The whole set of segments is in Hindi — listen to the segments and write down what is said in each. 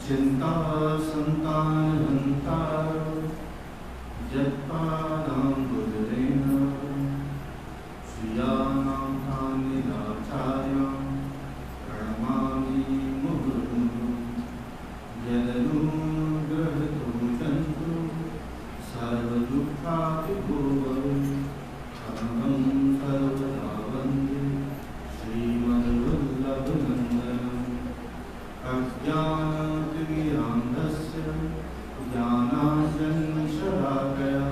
चिंता संतानहंता जत्पादां बुद्धेन श्रियाणां निराचार्यां प्रणमामि मुहुर्मुहुः यदनुग्रहतो जन्तु सर्वदुःखाभिभूवन् अहं सर्वदा वन्दे श्रीमद्वल्लभनन्दनम् अज्ञानतिमिरान्धस्य ज्ञानाञ्जनशलाकया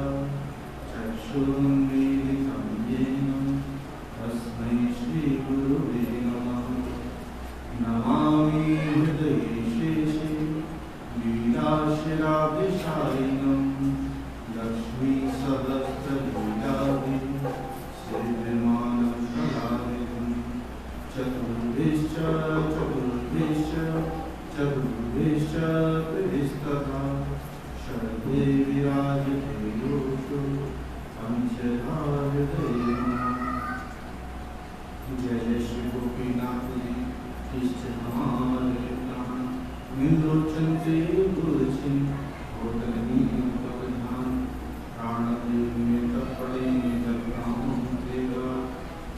चक्षुरुन्मीलितं येन तस्मै श्रीगुरुवे नमः। नमामि हृदये शेषे लीलाशिराभिशायिनं लक्ष्मीसहस्रलीलाभिः श्रीविमानं कलानिधिं चतुर्भिश्च प्रविस्तथा शरदे विराजते योषु पंचधा हृदये नमः। जय जय श्री गोपीनाथ जी इष्ट हमारे प्राण विलोचन से गुरुचिन होतनी भगवान प्राण में तपड़े जगराम देवा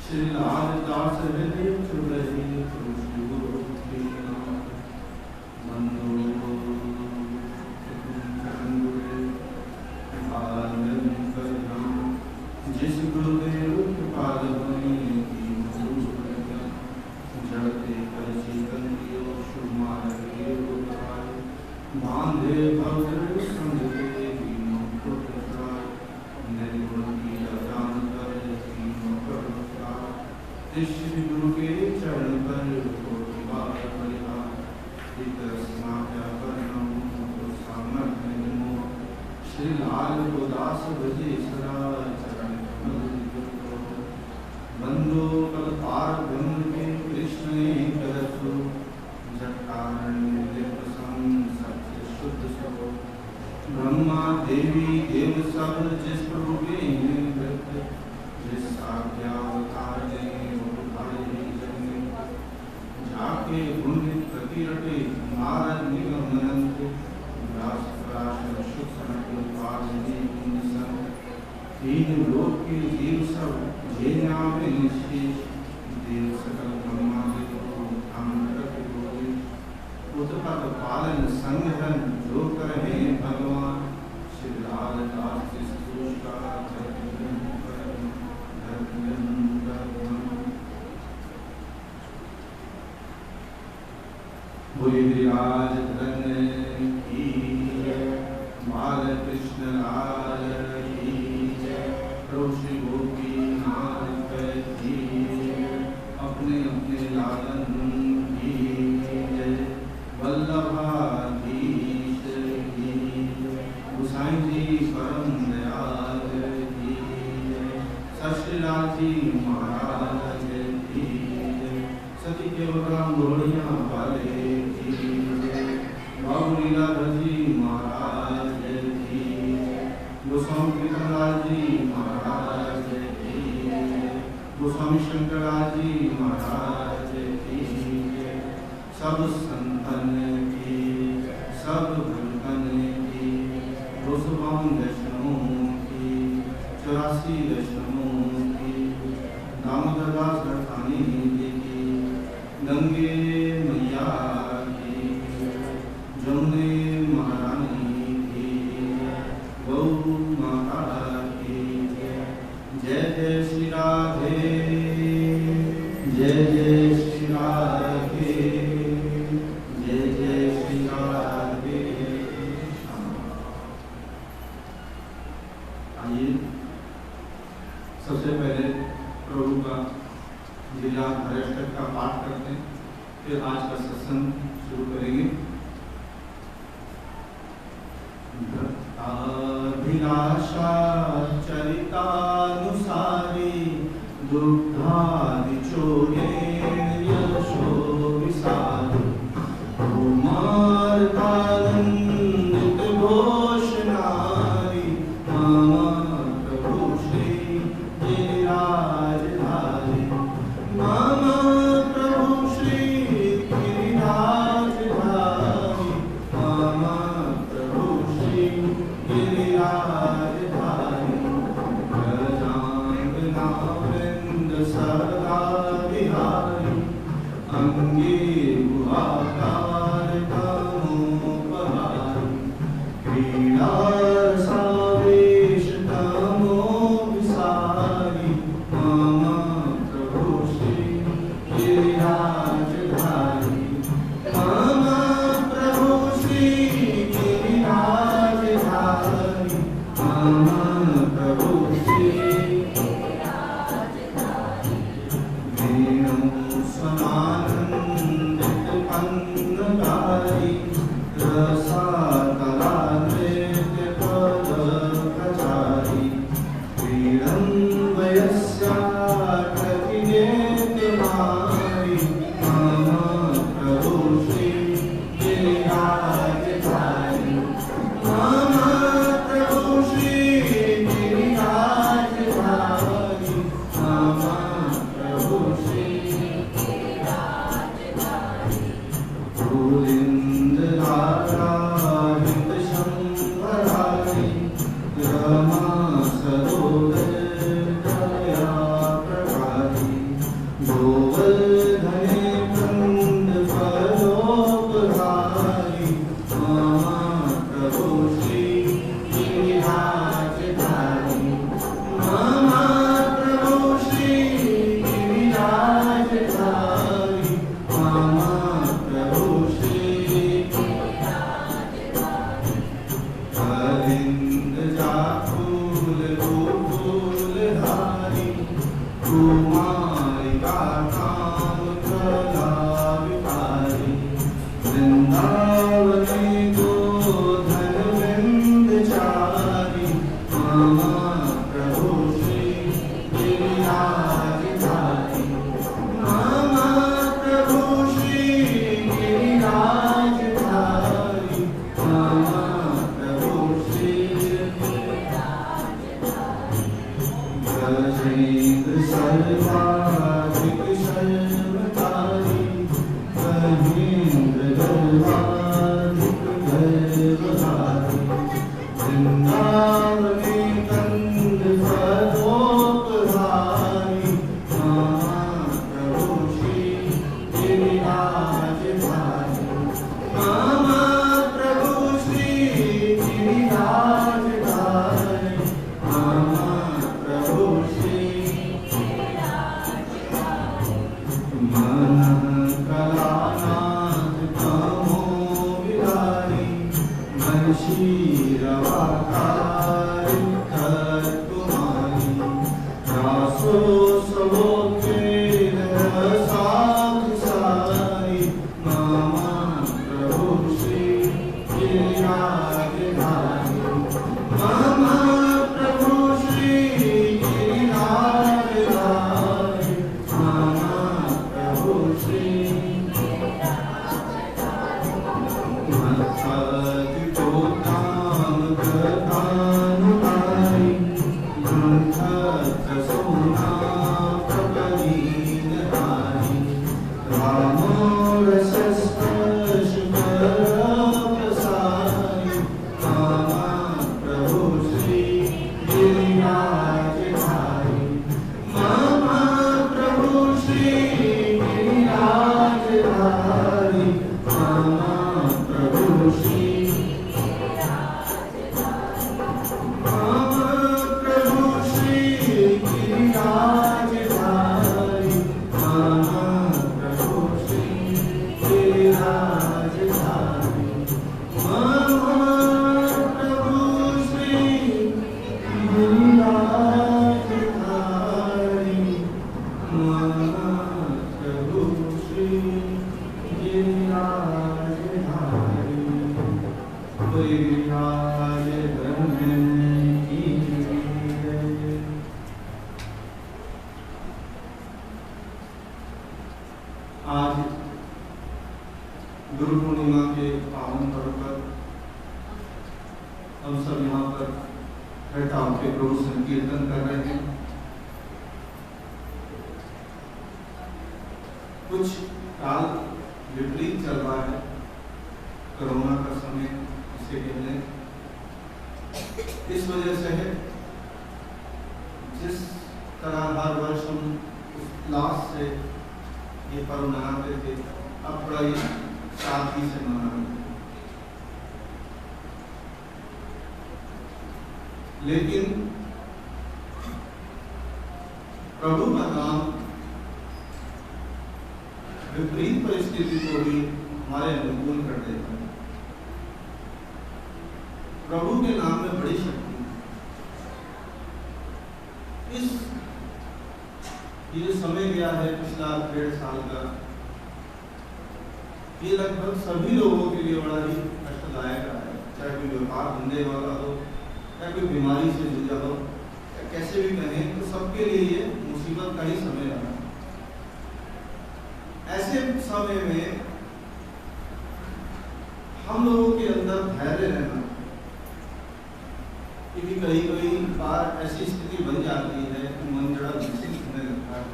श्री लाल दास हृदय चुरही तुलसी गुरु की नाम बंदो जिस गुरुदेव कृपाल बनी जड़ते कलसी कंदियो सुमार के उतार बांधे भद्र संग के तीनों को टकराए निर्गुण की जान कर तीनों पर श्री गुरु के चरण पर कोटि बार परिहार इतना क्या करना तो सामर्थ्य निमो श्री लाल को दास बजे सदा चरण कमल बंदो कल पार ब्रह्म के कृष्ण करसु जटारण्य प्रसंग सत्य शुद्ध सो ब्रह्मा देवी देव सब जिस प्रभु के व्रत जिस आज्ञावतार ने जाके गुणित प्रतिरटे नारद निगम अनंत व्यास पराशर शुक सनक पावनी पुण्य तीन लोक के जीव सब जे नाम निशेष देव सकल ब्रह्मादि को हम रख बोले उत्पत पालन संग्रहण जो करे भगवान श्री लाल दास जिस दोष का बोले विराज धन की बाल कृष्ण लाल की प्रभु श्री गोपीनाथ की अपने अपने लालन की जय वल्लभाधीश की गोसाई जी परम दयाल की जय सश्रीलाल जी महाराज की जय सती केवल घोड़िया वाले बाबू लीलाधर जी महाराज की गोस्वामी कृष्णलाल जी महाराज की गोस्वामी शंकरलाल जी महाराज की सब संतन की सब भक्तन की 252 वैष्णवों की 84 वैष्णवों की दामोदर दास गढ़तानी जी की गंगे मैया जमुने महारानी की गौ माता की जय जय श्री राधे जय जय श्री राधे जय जय श्री राधे। आइए सबसे पहले प्रभु का लीला भरष्टक का पाठ करते हैं, फिर आज का सत्संग शुरू करेंगे। अभिलाषा चरितानुसारी दुग्धादि चोरेण यशो विसारी कुमार कानंदित घोषणारी मामा प्रभु श्री गिरिराजधारी मामा प्रभु श्री गिरिराजधारी भंगी गुहाकार तमोपहारी क्रीडा सावेश तमो विसारी मम प्रभु श्री गिरिराजधारी मम प्रभु श्री गिरिराजधारी मम प्रभु श्री वेणु समानंदित अन्नदारी रसातला नृत्य पद प्रचारी क्रीडन्वयस्याकृतिनेत्यमारी मम प्रभु श्री गिरिराजधारी मम प्रभु श्री गिरिराजधारी मम प्रभु श्री गोविंदधाराहित शंभरारी रमा सरोदया प्रभारी गोवर्धने कंद फलोपहारी मम प्रभु श्री गिरिराजधारी मम प्रभु श्री गिरिराजधारी मम प्रभु श्री कलिंद जाफूल गोकुलधारी कुमारिका काम कलाविहारी वृंदावने गोधन वृंदचारी मम प्रभु श्री गिरिराजधारी मम प्रभु श्री गिरिराजधारी मम प्रभु श्री गजेंद्र सर्वाधिक शर्मकारी महेंद्र गर्भाधिक गर्भधारी वृंदावने कंद फलोपहारी मम प्रभु श्री गिरिराजधारी मम प्रभु श्री गिरिराजधारी मम प्रभु श्री मनः कलानाथ तमो विहारी मनशीरवाकारी खट्कुमारी रासोत्सवोत्तेन रसाभिसारी मम प्रभु श्री गिरिराजधारी मम प्रभु श्री गिरिराजधारी मम प्रभु श्री मत्सद्वितोत्ताम गतानुतारी ग्रन्थत्रसोना प्रपदीनहारी रामो रसस्पर्शप्रसारी मम प्रभु श्री गिरिराजधारी मम प्रभु श्री गिरिराजधारी मम प्रभु श्री मम प्रभु श्री गिरिराजधारी मम प्रभु श्री गिरिराजधारी मम प्रभु श्री गिरिराजधारी मम प्रभु श्री गिरिराजधारी गिरिराजधारी की जय। आज गुरु पूर्णिमा के पावन पर्व पर हम सब यहाँ पर बैठा होकर प्रभु संकीर्तन कर रहे हैं। कुछ काल विपरीत चल रहा है, कोरोना का समय इसे कहने इस वजह से है। जिस तरह हर वर्ष हम उल्लास से ये पर्व मनाते थे, अब थोड़ा ये सादगी से मनाते। लेकिन प्रभु का नाम विपरीत परिस्थिति को भी हमारे अनुकूल कर देता है। प्रभु के नाम में बड़ी शक्ति है। ये समय गया है पिछला 1.5 साल का, ये लगभग सभी लोगों के लिए बड़ा ही कष्टदायक रहा है, चाहे कोई व्यापार धंधे वाला हो, चाहे कोई बीमारी से जूझा हो, या कैसे भी कहें, तो सबके लिए ये मुसीबत का ही समय रहा। ऐसे समय में हम लोगों के अंदर धैर्य रहना, क्योंकि कई बार ऐसी स्थिति बन जाती है कि मन जरा विचलित होने लगता है,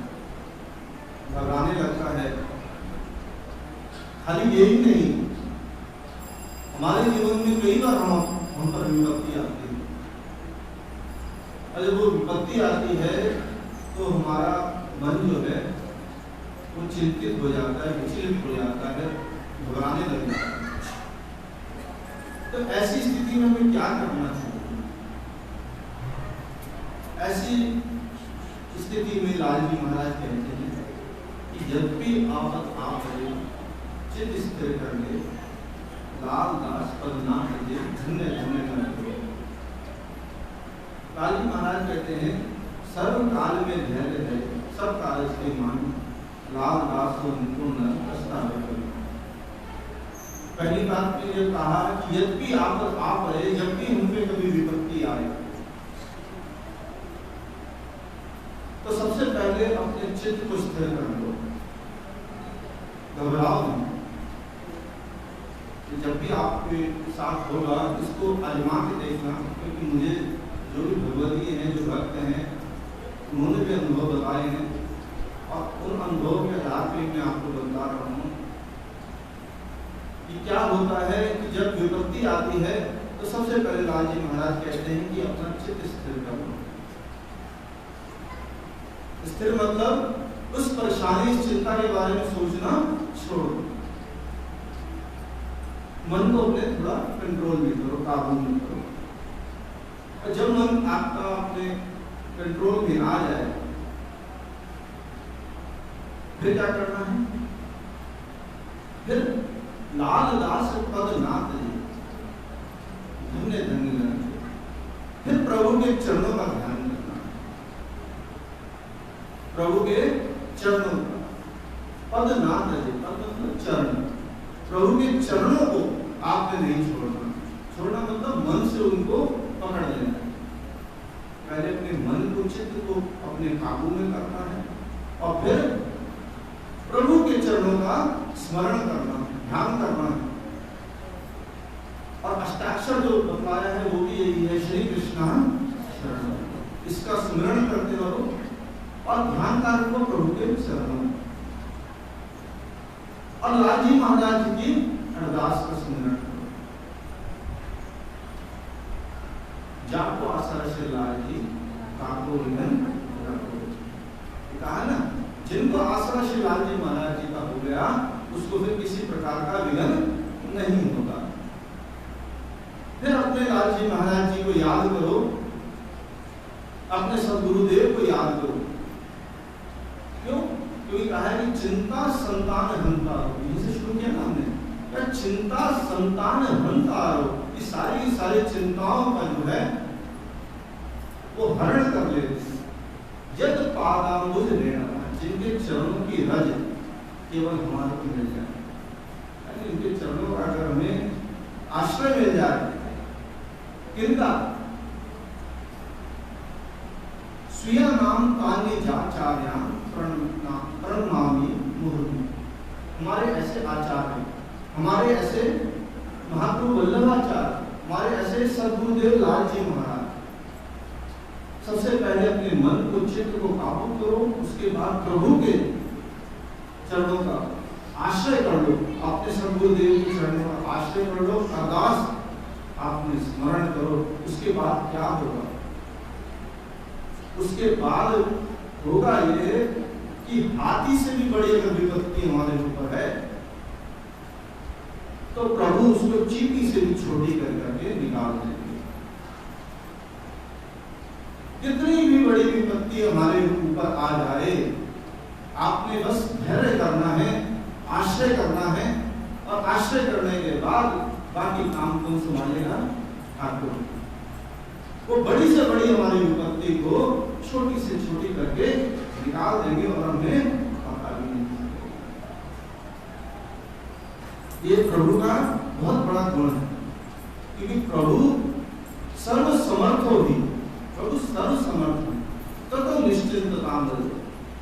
घबराने लगता है। खाली यही नहीं, हमारे जीवन में कई बार हम पर विपत्ति आती है, और जब वो विपत्ति आती है तो हमारा मन जो है वो चिंतित हो जाता है, विचलित हो जाता है, घबराने लग जाता है। तो ऐसी स्थिति में हमें क्या करना चाहिए? ऐसी स्थिति में लाल जी महाराज कहते हैं कि जब भी आफत आ पड़े, चित्त स्थिर कर ले, लाल दास पद ना भजे, धन्य धन्य न करो। लाल जी महाराज कहते हैं सर्व काल में धैर्य है, सब काल से मान, लाल दास को न प्रस्ताव करो। पहली बात में ये कहा कि यद्यपि आफत आ पड़े, जब भी हम पे कभी विपत्ति आए, तो सबसे पहले अपने चित्त को स्थिर कर लो, घबराओ नहीं। जब भी आपके साथ होगा इसको आजमा के देखना, क्योंकि मुझे जो भी भगवती हैं, जो भक्त हैं, उन्होंने भी अनुभव बताए हैं, और उन अनुभव के आधार पर मैं आपको बता रहा हूँ कि क्या होता है कि जब विपत्ति आती है तो सबसे पहले लाल जी महाराज कहते हैं कि अपना चित्त स्थिर कर लो। स्थिर मतलब उस परेशानी, इस चिंता के बारे में सोचना छोड़ दो, मन को अपने थोड़ा कंट्रोल में करो, काबू में करो। और जब मन आपका अपने कंट्रोल में आ जाए, फिर क्या करना है? फिर लाल दास पद ना तजे, धन्य धन्य न करो। फिर प्रभु के चरणों का ध्यान करना, प्रभु के चरणों का पद ना तजे, पद मतलब चरण, प्रभु के चरणों को आपने नहीं छोड़ना। छोड़ना मतलब मन से उनको पकड़ लेना। पहले अपने मन को, चित्त को अपने काबू में करना है, और फिर प्रभु के चरणों का स्मरण करना, ध्यान करना है। और अष्टाक्षर जो बतलाया है वो भी यही है, श्री कृष्ण शरण। इसका स्मरण करते रहो और ध्यान कार्य को प्रभु के शरण। और लाल जी महाराज जी की अरदास का स्मरण करो। जाको आसरा से लाल जी काको विघन रखो। कहा ना, जिनको आसरा श्री लाल जी महाराज जी का हो गया, उसको फिर किसी प्रकार का विघन नहीं होगा। फिर अपने लाल जी महाराज जी को याद करो, अपने सदगुरुदेव को याद करो। क्यों? क्योंकि कहा है कि चिंता संतान हंतारो, यहीं से शुरू किया ना हमने, चिंता संतान हंतारो, ये सारी चिंताओं का जो है वो हरण कर लेते। यद पादांबुज लेना, जिनके चरणों की रज केवल हमारे को मिल जाए, इनके चरणों का अगर हमें आश्रय मिल जाए, किनका? स्वीय नाम तान्य जाचार्यां प्रणमामि मुहुर्मुहुः। हमारे ऐसे आचार्य, हमारे ऐसे महाप्रभु वल्लभाचार्य, हमारे ऐसे सद्गुरुदेव लाल जी महाराज, सबसे पहले अपने मन को, चित्त को काबू करो, उसके बाद प्रभु के चरणों का आश्रय कर लो, अपने सद्गुरुदेव के चरणों का आश्रय कर लो, अरदास आपने स्मरण करो। उसके बाद क्या होगा? उसके बाद होगा ये कि हाथी से भी बड़ी अगर विपत्ति हमारे ऊपर है तो प्रभु उसको चींटी से भी छोटी कर करके निकाल देंगे। कितनी भी बड़ी विपत्ति हमारे ऊपर आ जाए, आपने बस धैर्य करना है, आश्रय करना है, और आश्रय करने के बाद बाकी काम कौन संभालेगा? ठाकुर। वो बड़ी से बड़ी हमारी विपत्ति को छोटी से छोटी करके निकाल देंगे और हमें पता भी नहीं चलेगा। ये प्रभु का बहुत बड़ा गुण है, क्योंकि प्रभु सर्व समर्थ हो भी, प्रभु सर्व समर्थ है, तो निश्चिंतता मिले।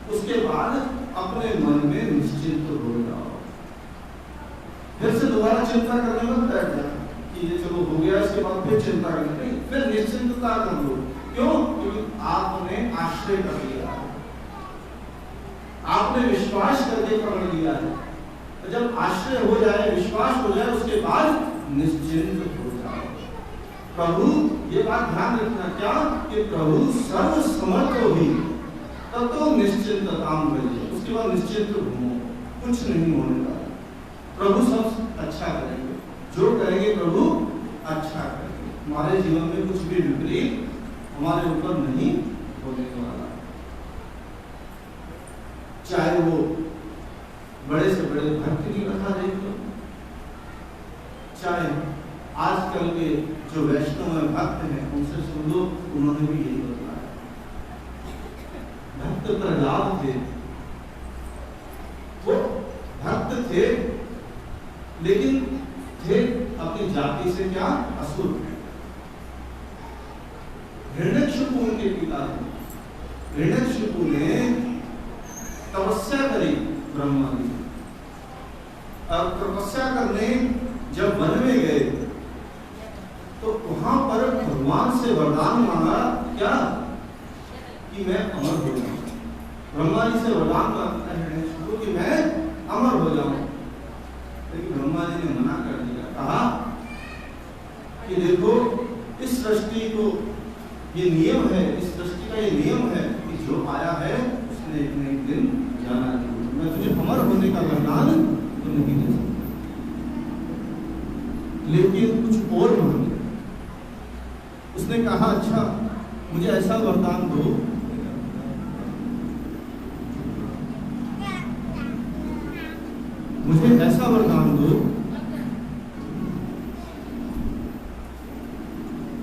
उसके बाद अपने मन में निश्चिंत हो जाओ, फिर से दोबारा चिंता करने मत बैठ जाओ कि ये चलो हो गया, इसके बाद फिर चिंता करनी नहीं, फिर निश्चिंतता कर लो। क्यों? क्योंकि आपने आश्रय कर लिया है, आपने विश्वास करके पकड़ लिया है। तो जब आश्रय हो जाए, विश्वास हो जाए, उसके बाद निश्चिंत हो जाओ। प्रभु, ये बात ध्यान रखना क्या कि प्रभु सर्व समर्थ हो भी, तब तो निश्चिंतता मिले। उसके बाद निश्चिंत घूमो, कुछ नहीं होने वाला। प्रभु सब अच्छा करेंगे, जो करेंगे प्रभु अच्छा करेंगे। हमारे जीवन में कुछ भी विपरीत हमारे ऊपर नहीं होने वाला, चाहे वो बड़े से बड़े भक्त की कथा देख लो, चाहे आजकल के जो वैष्णव भक्त हैं उनसे सुन लो, उन्होंने भी यही बताया। भक्त प्रहलाद थे, वो भक्त थे, लेकिन थे अपनी जाति से क्या? असुर। हिरण्यकशिपु उनके पिता थे। हिरण्यकशिपु ने तपस्या करी ब्रह्मा जी, और तपस्या करने जब वन में गए तो वहां पर भगवान से वरदान मांगा, क्या? कि मैं अमर हो जाऊं। ब्रह्मा जी से वरदान मांगता है हिरण्यकशिपु कि मैं अमर हो जाऊं, लेकिन ब्रह्मा जी ने मना कर दिया। कहा कि देखो, इस सृष्टि को ये नियम है, इस सृष्टि का ये नियम है कि जो आया है उसने एक न एक दिन जाना जरूर। मैं तुझे अमर होने का वरदान तो नहीं दे सकता, लेकिन कुछ और मांगे। उसने कहा, अच्छा मुझे ऐसा वरदान दो मुझे ऐसा वरदान दो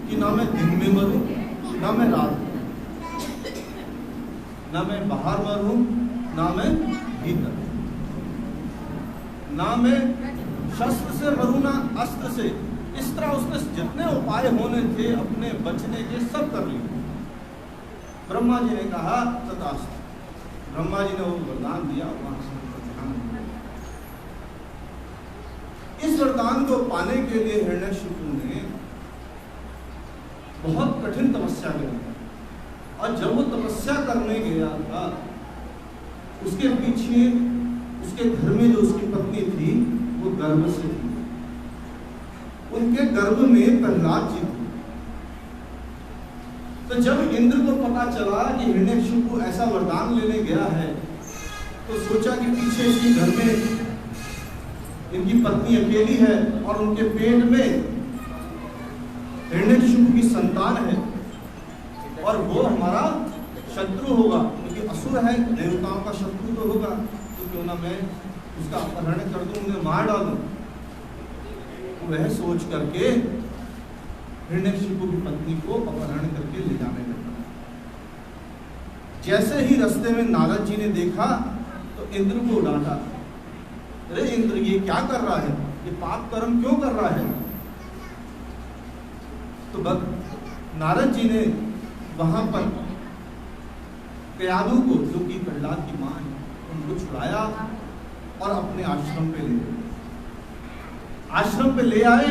कि ना मैं दिन में मरूं, ना मैं रात में, ना मैं बाहर मरूं, ना मैं भीतर, ना मैं शस्त्र से मरूं, ना अस्त्र से। इस तरह उसने जितने उपाय होने थे अपने बचने के सब कर लिए। ब्रह्मा जी ने कहा तथास्तु। ब्रह्मा जी ने वो वरदान दिया। वहां से इस वरदान को पाने के लिए हिरण्यकशिपु ने बहुत कठिन तपस्या करी, और जब वो तपस्या करने गया था, उसके पीछे उसके घर में जो उसकी पत्नी थी वो गर्भ से थी। उनके गर्भ में प्रहलाद जी थे। तो जब इंद्र को पता चला कि हिरण्यकशिपु ऐसा वरदान लेने गया है, तो सोचा कि पीछे इसके घर में इनकी पत्नी अकेली है और उनके पेट में हिरण्यकशिपु की संतान है, और वो हमारा शत्रु होगा, क्योंकि असुर है, देवताओं का शत्रु तो होगा, तो क्यों ना मैं उसका अपहरण कर दूं, उन्हें मार डालूं। वह सोच करके हिरण्यकशिपु की पत्नी को अपहरण करके ले जाने लगा। जैसे ही रास्ते में नारद जी ने देखा तो इंद्र को डांटा, अरे इंद्र ये क्या कर रहा है, ये पाप कर्म क्यों कर रहा है? तो नारद जी ने वहां पर कयादु को, जो कि प्रहलाद की मां है, उनको छुड़ाया और अपने आश्रम पे ले गए। आश्रम पे ले आए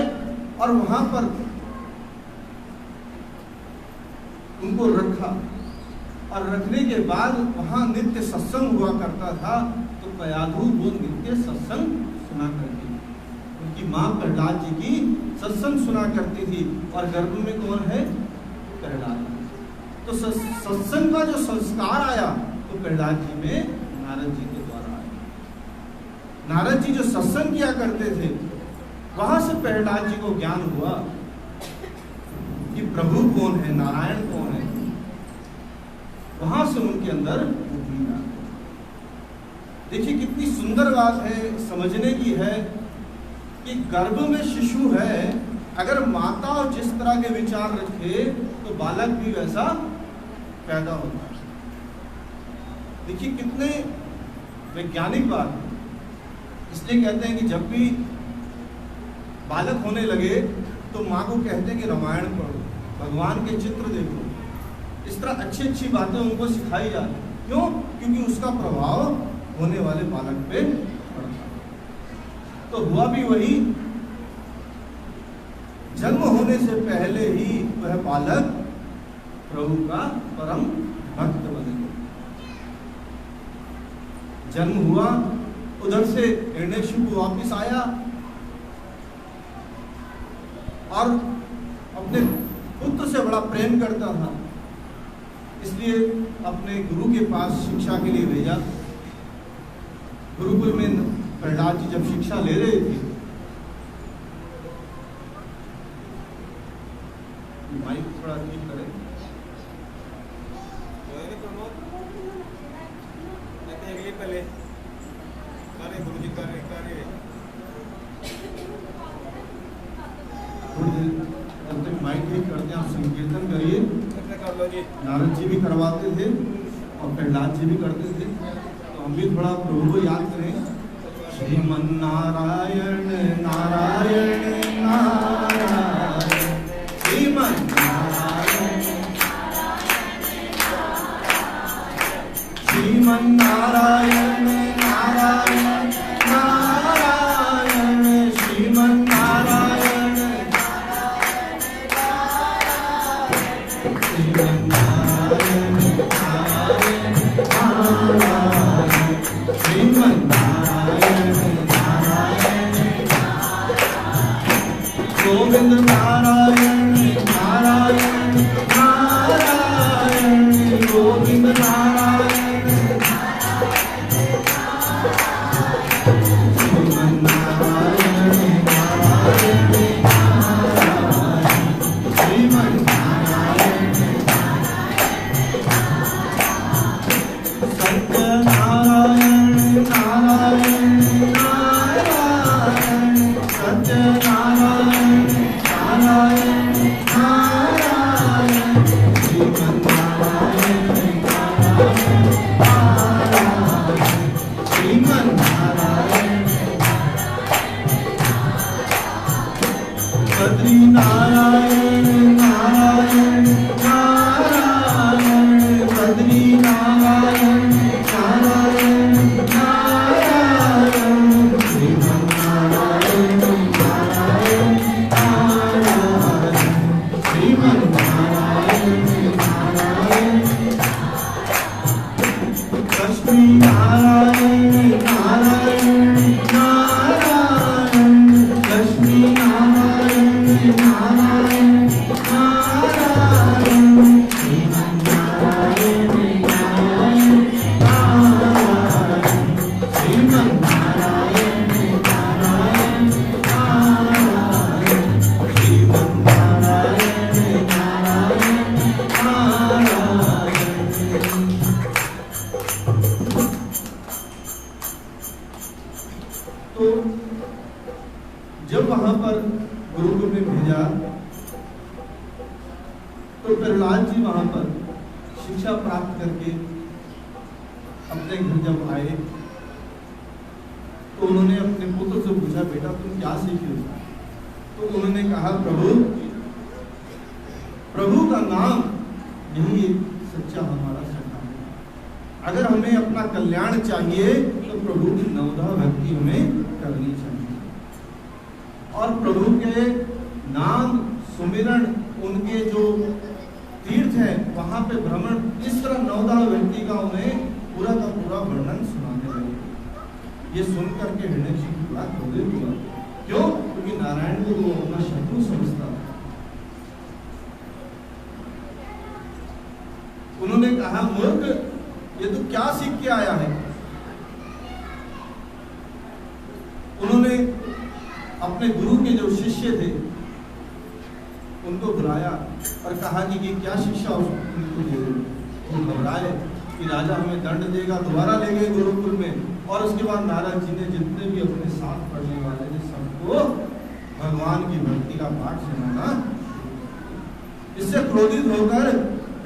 और वहां पर उनको रखा, और रखने के बाद वहां नित्य सत्संग हुआ करता था। तो कयादु वो नित्य सत्संग सुना करती थी, उनकी मां प्रहलाद जी की सत्संग सुना करती थी, और गर्भ में कौन है? प्रहलाद। तो सत्संग का जो संस्कार आया तो प्रहलाद जी में नारद जी के द्वारा आए। नारद जी जो सत्संग किया करते थे, वहां से प्रहलाद जी को ज्ञान हुआ कि प्रभु कौन है, नारायण कौन है। वहां से उनके अंदर बुद्धि आ गई। देखिए कितनी सुंदर बात है, समझने की है कि गर्भ में शिशु है, अगर माता जिस तरह के विचार रखे तो बालक भी वैसा पैदा होता है। देखिए कितने वैज्ञानिक बात है। इसलिए कहते हैं कि जब भी बालक होने लगे तो माँ को कहते हैं कि रामायण पढ़ो, भगवान के चित्र देखो, इस तरह अच्छी अच्छी बातें उनको सिखाई जाती। क्यों? क्योंकि उसका प्रभाव होने वाले बालक पे पड़ता। तो हुआ भी वही, जन्म होने से पहले ही वह बालक प्रभु का परम भक्त बन गया। जन्म हुआ, उधर से हिरण्यकशिपु वापिस आया और अपने पुत्र से बड़ा प्रेम करता था, इसलिए अपने गुरु के पास शिक्षा के लिए भेजा। गुरुकुल में प्रहलाद जी जब शिक्षा ले रहे थे, माइक थोड़ा ठीक करें, पहले कार्य गुरु जी कार्य जब तक माइक ठीक करते हैं आप संकीर्तन करिए। कर लो जी। नारद जी भी करवाते थे और प्रहलाद जी भी करते थे, तो हम भी थोड़ा प्रभु को याद करें। श्रीमन नारायण नारायण नारायण, श्रीमन नारायण श्रीमन नारायण नारायण नारायण, श्रीमन नारायण श्रीमन नारायण नारायण नारायण, श्रीमन नारायण नारायण गोविंद नारायण नारायण नारायण, गोविंद नारायण श्रीमन नारायण नारायण नारायण, श्रीमन नारायण सत्य नारायण नारायण नारायण, सत्य नारायण नारायण नारायण, श्रीमन नारायण नारायण नारायण, श्रीमन नारायण बद्री नारायण नारायण नारायण, बद्री नारायण नारायण नारायण, श्रीमन नारायण नारायण नारायण, श्रीमन नारायण नारायण लक्ष्मी नारायण नारायण नारायण, लक्ष्मी नारायण नारायण नारायण, श्रीमन नारायण नारायण नारायण, श्रीमन नारायण नारायण नारायण, श्रीमन नारायण नारायण नारायण। तो जब वहां पर गुरुकुल में भेजा तो प्रहलाद जी वहां पर शिक्षा प्राप्त करके अपने घर जब आए तो उन्होंने अपने पुत्र से पूछा, बेटा तुम क्या सीखे हो? तो उन्होंने कहा, प्रभु का नाम यही एक सच्चा हमारा सरदार है। अगर हमें अपना कल्याण चाहिए तो प्रभु की नवधा भक्ति हमें करनी चाहिए और प्रभु के नाम सुमिरन, उनके जो तीर्थ है वहां पे भ्रमण, इस तरह नवधा व्यक्ति का उन्हें पूरा का पूरा वर्णन सुनाने लगे। ये सुन करके हिरण्यकशिपु बड़ा क्रोधित हुआ। क्यों? क्योंकि नारायण को वो अपना शत्रु समझता था। उन्होंने कहा, मूर्ख, ये तो क्या सीख के आया है? उन्होंने अपने गुरु के जो शिष्य थे उनको बुलाया और कहा कि ये क्या शिक्षा उनको दे रहे हो। वो घबराए कि राजा हमें दंड देगा, दोबारा ले गए गुरुकुल में। और उसके बाद नारद जी ने जितने भी अपने साथ पढ़ने वाले थे सबको भगवान की भक्ति का पाठ सुनाना। इससे क्रोधित होकर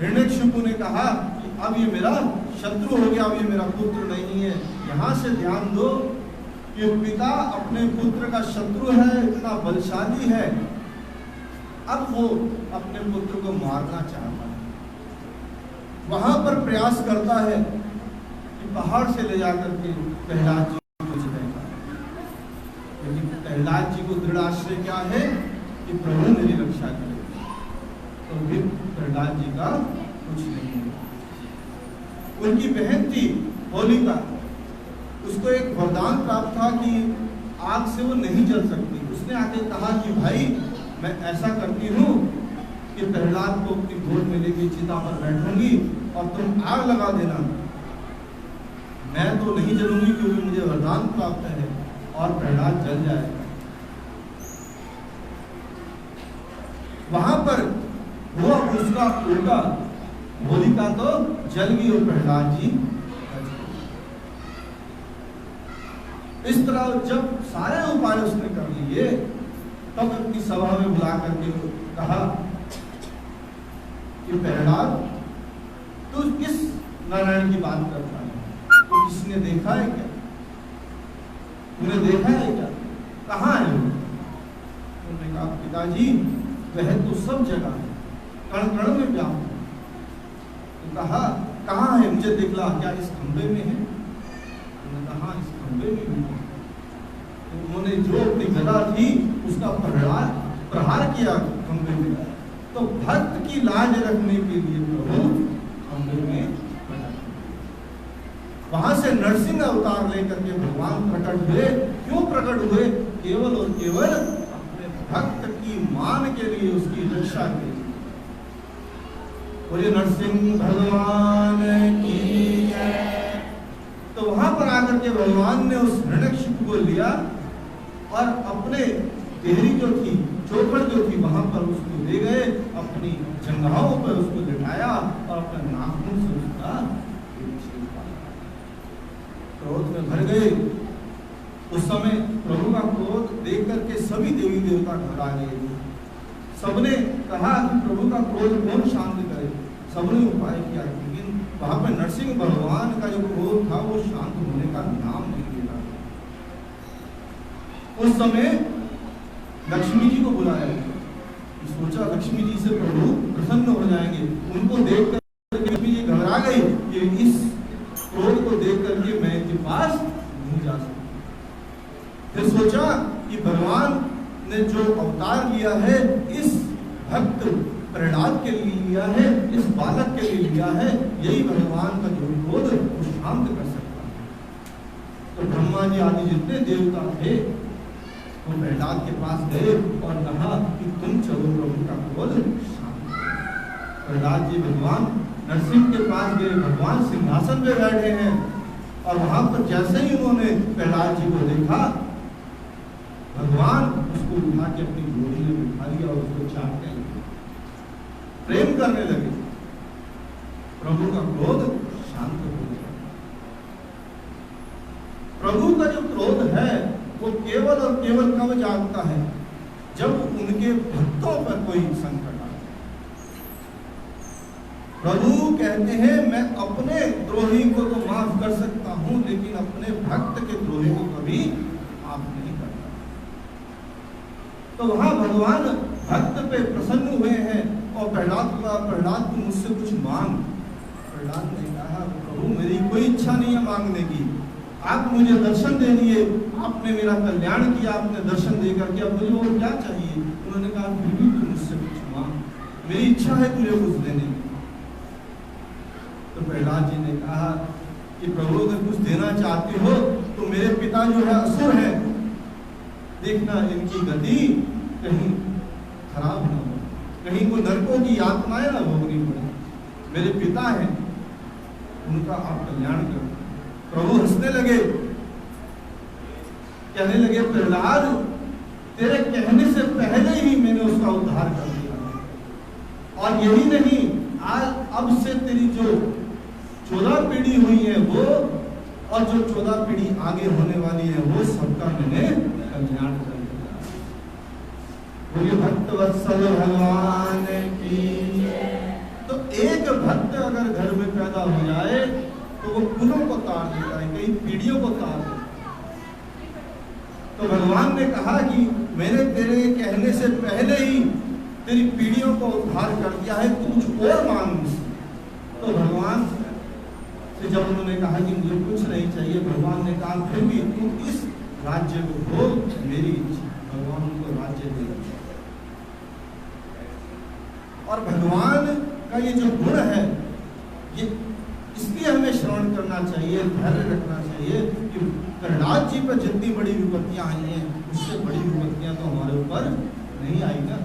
हिरण्यकशिपु ने कहा कि अब ये मेरा शत्रु हो गया, अब ये मेरा पुत्र नहीं है। यहाँ से ध्यान दो कि पिता अपने पुत्र का शत्रु है, इतना बलशाली है, अब वो अपने पुत्र को मारना चाहता है। वहां पर प्रयास करता है कि पहाड़ से ले जाकर के प्रहलाद जी को जिताएगा। लेकिन प्रहलाद जी को दृढ़ आश्रय क्या है कि प्रभु मेरी रक्षा करेगा। तो भी प्रहलाद जी का कुछ नहीं है। उनकी बहन थी होलिका, उसको एक वरदान प्राप्त था कि आग से वो नहीं जल सकती। उसने आके कहा कि भाई मैं ऐसा करती हूँ कि प्रहलाद को अपनी गोद में लेके चिता पर बैठूंगी और तुम आग लगा देना, मैं तो नहीं जलूंगी क्योंकि मुझे वरदान प्राप्त है, और प्रहलाद जल जाएगा। वहां पर हुआ उसका उल्टा, होलिका तो जल गई और प्रहलाद जी बच गए। इस तरह जब सारे उपाय उसने कर लिए तब अपनी सभा में बुला करके कहा कि प्रहलाद तू किस नारायण की बात करता है? तो किसी ने देखा है क्या? तूने देखा है क्या? कहाँ है वो? उन्होंने कहा पिताजी वह तो सब जगह है, कण कण में व्याप्त है। तो कहा कहाँ है, मुझे दिखला, क्या इस खंबे में है? उन्होंने कहा इस खंबे में भी है। तो उन्होंने जो अपनी गदा थी उसका प्रहार किया खंबे में। तो भक्त की लाज रखने के लिए प्रभु खंबे में वहां से नरसिंह अवतार लेकर के भगवान प्रकट हुए। क्यों प्रकट हुए? केवल और केवल अपने भक्त की मान के लिए, उसकी रक्षा के लिए। बोले नरसिंह भगवान की जय। तो वहां पर आकर के भगवान ने उस हिरण्यकशिपु को लिया और अपने देहरी जो थी, चौखड़ जो थी, वहां पर उसको ले गए, अपनी जंघाओं पर उसको लिटाया और अपने नाखून से उसका क्रोध में भर गए। उस समय प्रभु का क्रोध देख करके सभी देवी देवता घबरा गए। सबने कहा कि प्रभु का क्रोध कौन शांत करे। सबने उपाय किया, लेकिन वहां पर नरसिंह भगवान का जो क्रोध था वो शांत होने का नाम नहीं ले रहा। उस समय लक्ष्मी जी को बुलाया, सोचा लक्ष्मी जी से प्रभु प्रसन्न हो जाएंगे। उनको देख कर लक्ष्मी जी घबरा गई कि इस क्रोध को देख करके मैं इनके पास नहीं जा सकती। फिर सोचा कि भगवान ने जो अवतार लिया है इस भक्त प्रहलाद के लिए लिया है, इस बालक के लिए लिया है, यही भगवान का जो क्रोध वो शांत कर सकता है। तो ब्रह्मा जी आदि जितने देवता थे वो प्रहलाद के पास गए और कहा कि तुम चलो प्रभु का क्रोध शांत। प्रहलाद जी भगवान नरसिंह के पास गए। भगवान सिंहासन पे बैठे हैं और वहां पर जैसे ही उन्होंने प्रहलाद जी को देखा, भगवान उसको उठा के अपनी गोदी में बिठा लिया और उसको चाटने लगे, प्रेम करने लगे। प्रभु का क्रोध शांत हो गया। प्रभु का जो क्रोध है वो केवल और केवल कब जागता है? जब उनके भक्तों पर कोई संकट आता है। प्रभु कहते हैं मैं अपने द्रोही को तो माफ कर सकता हूं, लेकिन अपने भक्त के द्रोही को कभी माफ नहीं करता। तो वहां भगवान भक्त पे प्रसन्न हुए हैं और प्रहलाद को मुझसे कुछ मांग। प्रहलाद ने कहा प्रभु मेरी कोई इच्छा नहीं है मांगने की, आप मुझे दर्शन दे दिए, आपने मेरा कल्याण किया, आपने दर्शन दे करके, अब मुझे और क्या चाहिए? उन्होंने कहा फिर भी तू मुझसे कुछ मांग, मेरी इच्छा है तुझे कुछ देने की। तो प्रहलाद जी ने कहा कि प्रभु अगर कुछ देना चाहते हो तो मेरे पिता जो है असुर है, देखना इनकी गति कहीं खराब ना हो, कहीं को नरकों की यातनाएं ना भोगनी पड़े। मेरे पिता हैं, उनका आप कल्याण करो। प्रभु हंसने लगे, कहने लगे प्रहलाद, तेरे कहने से पहले ही मैंने उसका उद्धार कर दिया। और यही नहीं, आज अब से तेरी जो 14 पीढ़ी हुई है वो, और जो 14 पीढ़ी आगे होने वाली है वो सबका मैंने कल्याण कर दिया। बोलिए भक्त वत्सल भगवान की। तो एक भक्त अगर घर में पैदा हो जाए तो वो कुलों को तार देता है, कई पीढ़ियों को तार देता है। तो भगवान ने कहा कि मैंने तेरे कहने से पहले ही तेरी पीढ़ियों को उद्धार कर दिया है, तू कुछ और मांग। तो भगवान से जब उन्होंने कहा कि मुझे कुछ नहीं चाहिए, भगवान ने कहा फिर भी तू इस राज्य को भोग, मेरी इच्छा। भगवान उनको राज्य दे दिया। और भगवान का ये जो गुण है, ये इसलिए हमें श्रवण करना चाहिए, धैर्य रखना चाहिए कि प्रहलाद जी पर जितनी बड़ी विपत्तियां आई हैं, उससे बड़ी विपत्तियां तो हमारे ऊपर नहीं आई ना।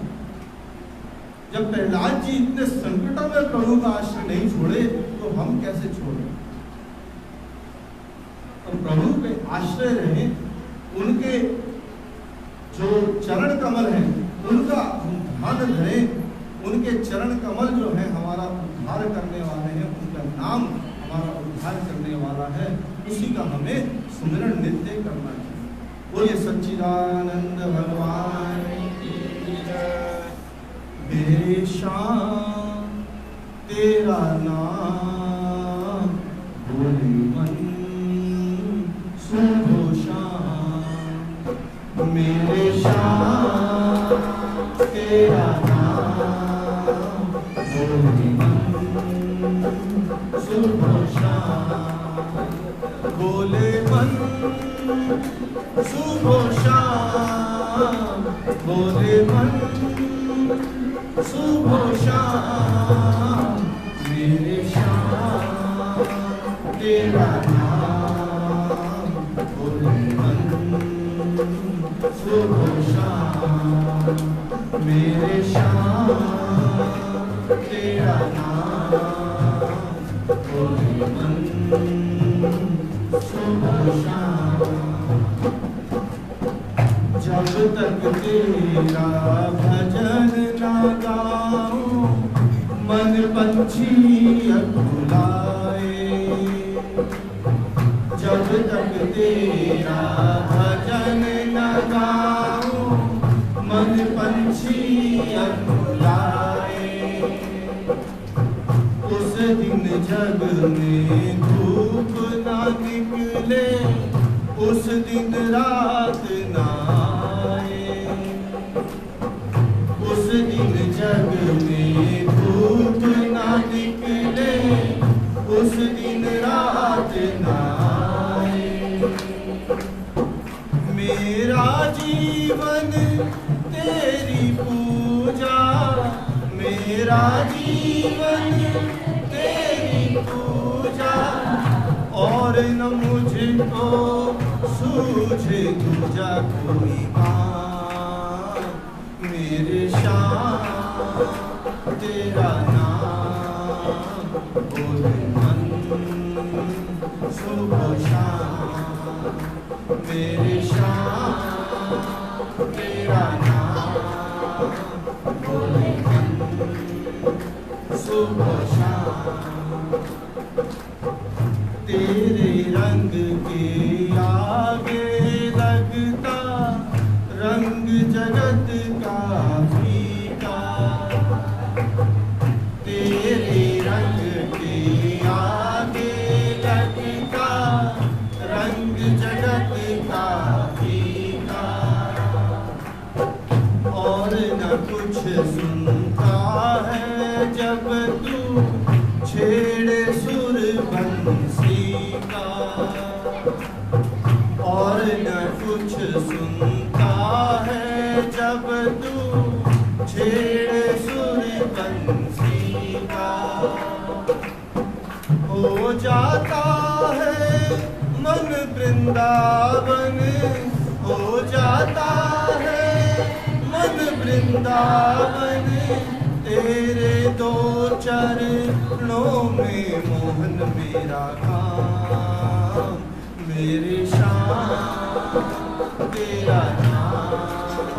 जब प्रहलाद जी इतने संकटों में प्रभु का आश्रय नहीं छोड़े तो हम कैसे छोड़े। तो प्रभु पे आश्रय रहे, उनके जो चरण कमल हैं उनका ध्यान धरें। उनके चरण कमल जो है हमारा उद्धार करने वाले हैं, उनका नाम हमारा उद्धार करने वाला है, उसी का हमें सुमिरन नित्य करना चाहिए। बोलिए सच्चिदानंद भगवान की जय। मेरे श्याम तेरा नाम बोले मन सुनो श्याम। मेरे श्याम तेरा सुबह शाम बोले मन, सुबह शाम बोले मन, सुबह शाम। मेरे श्याम तेरा नाम बोले मन, सुबह शाम। मेरे श्याम तेरा नाम बोले मन, सुबह शाम। जब तक तेरा भजन ना गाऊं, मन पंछी अकुलाए। जब तक तेरा भजन न गाऊं, मन पंछी अकुलाए। उस दिन जग में धूप ना निकले, उस दिन रात ना आए। उस दिन जग में धूप ना निकले, उस दिन रात ना आए। मेरा जीवन तेरी पूजा, मेरा जीवन तेरी पूजा, और न मुझको सूझे दूजा कोई काम। मेरे श्याम तेरा नाम बोले मन, सुबह शाम। मेरे श्याम तेरा नाम बोले मन, सुबह शाम। तेरे रंग के आगे लगता रंग जगत का फीका। तेरे रंग के आगे लगता रंग जगत का फीका। और न कुछ सुनता है जब तू छेड़े सुर बंसी का। और न कुछ सुनता है जब तू छेड़े सुर बंसी का। हो जाता है मन वृंदावन, हो जाता है मन वृंदावन। तेरे दो चरणों में मोहन मेरा काम। मेरे श्याम तेरा नाम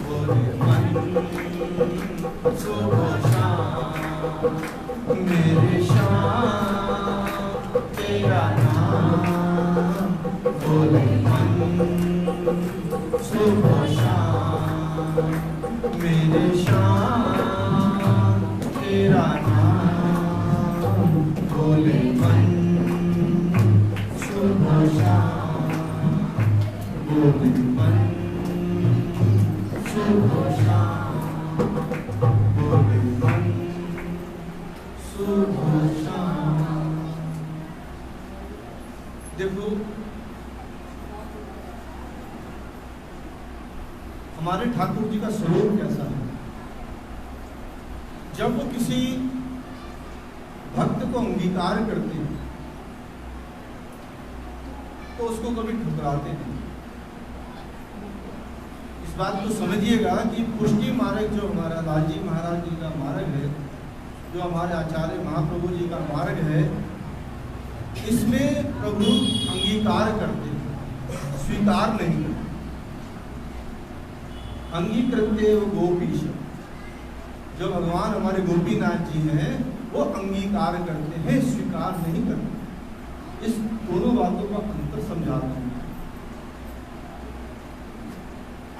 बोले मन सुबह शाम मेरे श्याम तेरा नाम बोले मन सुबह शाम मेरे श्याम तेरा नाम बोले मन सुबह शाम बोले मन सुबह शाम बोले मन सुबह शाम। देखो हमारे ठाकुर जी का स्वरूप कैसा है। जब वो किसी भक्त को अंगीकार करते हैं तो उसको कभी ठुकराते नहीं। इस बात को समझिएगा कि पुष्टि मार्ग जो हमारा लालजी महाराज जी का मार्ग है, जो हमारे आचार्य महाप्रभु जी का मार्ग है, इसमें प्रभु अंगीकार करते हैं, स्वीकार नहीं करते। अंगीकृत्य गोपीश, जो भगवान हमारे गोपीनाथ जी हैं वो अंगीकार करते हैं, स्वीकार नहीं करते। इस दोनों बातों का अंतर समझाते हैं।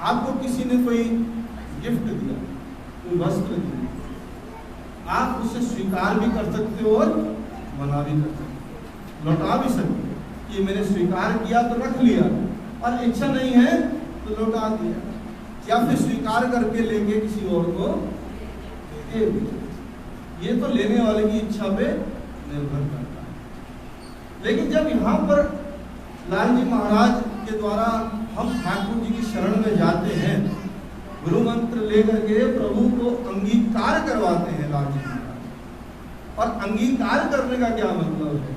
आपको किसी ने कोई गिफ्ट दिया, कोई वस्त्र दिया, आप उसे स्वीकार भी कर सकते हो और मना भी कर सकते हो, लौटा भी सकते हो कि मैंने स्वीकार किया तो रख लिया और इच्छा नहीं है तो लौटा दिया, या फिर स्वीकार करके लेके किसी और को दे दिया। ये तो लेने वाले की इच्छा पे निर्भर करता है। लेकिन जब यहाँ पर लालजी महाराज के द्वारा हम ठाकुर जी की शरण में जाते हैं, गुरु मंत्र लेकर के प्रभु को अंगीकार करवाते हैं लालजी महाराज। और अंगीकार करने का क्या मतलब है?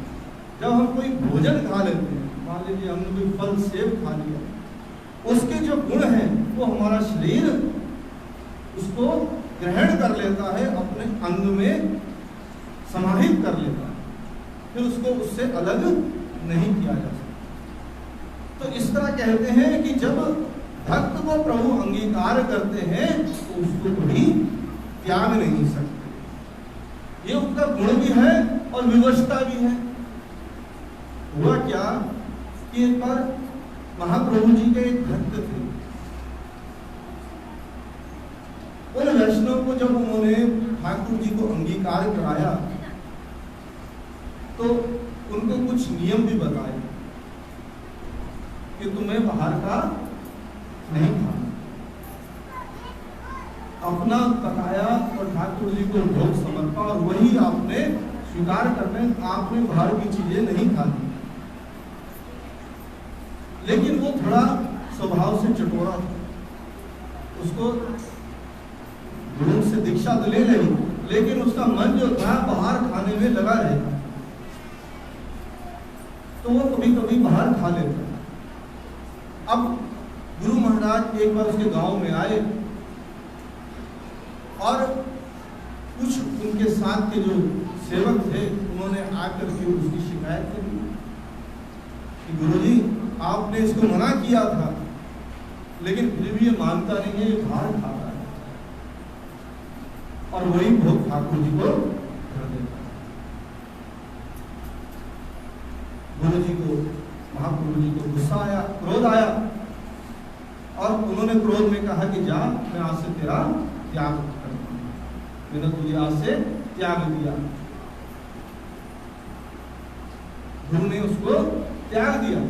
जब हम कोई भोजन खा लेते हैं, मान लीजिए हमने कोई फल सेब खा लिया, उसके जो गुण हैं वो हमारा शरीर उसको ग्रहण कर लेता है, अपने अंग में समाहित कर लेता है, फिर उसको उससे अलग नहीं किया जा सकता। तो इस तरह कहते हैं कि जब भक्त को प्रभु अंगीकार करते हैं तो उसको कभी त्याग नहीं सकते। ये उनका गुण भी है और विवशता भी है। हुआ क्या कि एक बार महाप्रभु जी के एक भक्त थे, उन वैष्णव को जब उन्होंने ठाकुर जी को अंगीकार कराया तो उनको कुछ नियम भी बताए कि तुम्हें बाहर का नहीं खाना, अपना पकाया और ठाकुर जी को भोग समर्पा और वही आपने स्वीकार करने, आपने बाहर की चीजें नहीं खानी। लेकिन वो थोड़ा स्वभाव से चटोरा था, उसको गुरु से दीक्षा तो ले ली, लेकिन उसका मन जो था बाहर खाने में लगा रहता, तो वो कभी कभी बाहर खा लेता। अब गुरु महाराज एक बार उसके गांव में आए और कुछ उनके साथ के जो सेवक थे उन्होंने आकर के उसकी शिकायत करी कि गुरुजी आपने इसको मना किया था, लेकिन फिर भी ये मानता नहीं है, ये बाहर खाता है और वही भोग ठाकुर जी को कर देता है। गुरु जी को, महाप्रभु जी को गुस्सा आया, क्रोध आया और उन्होंने क्रोध में कहा कि जा, मैं आज से तेरा त्याग करता हूं, मैंने तुझे आज से त्याग दिया। गुरु ने उसको त्याग दिया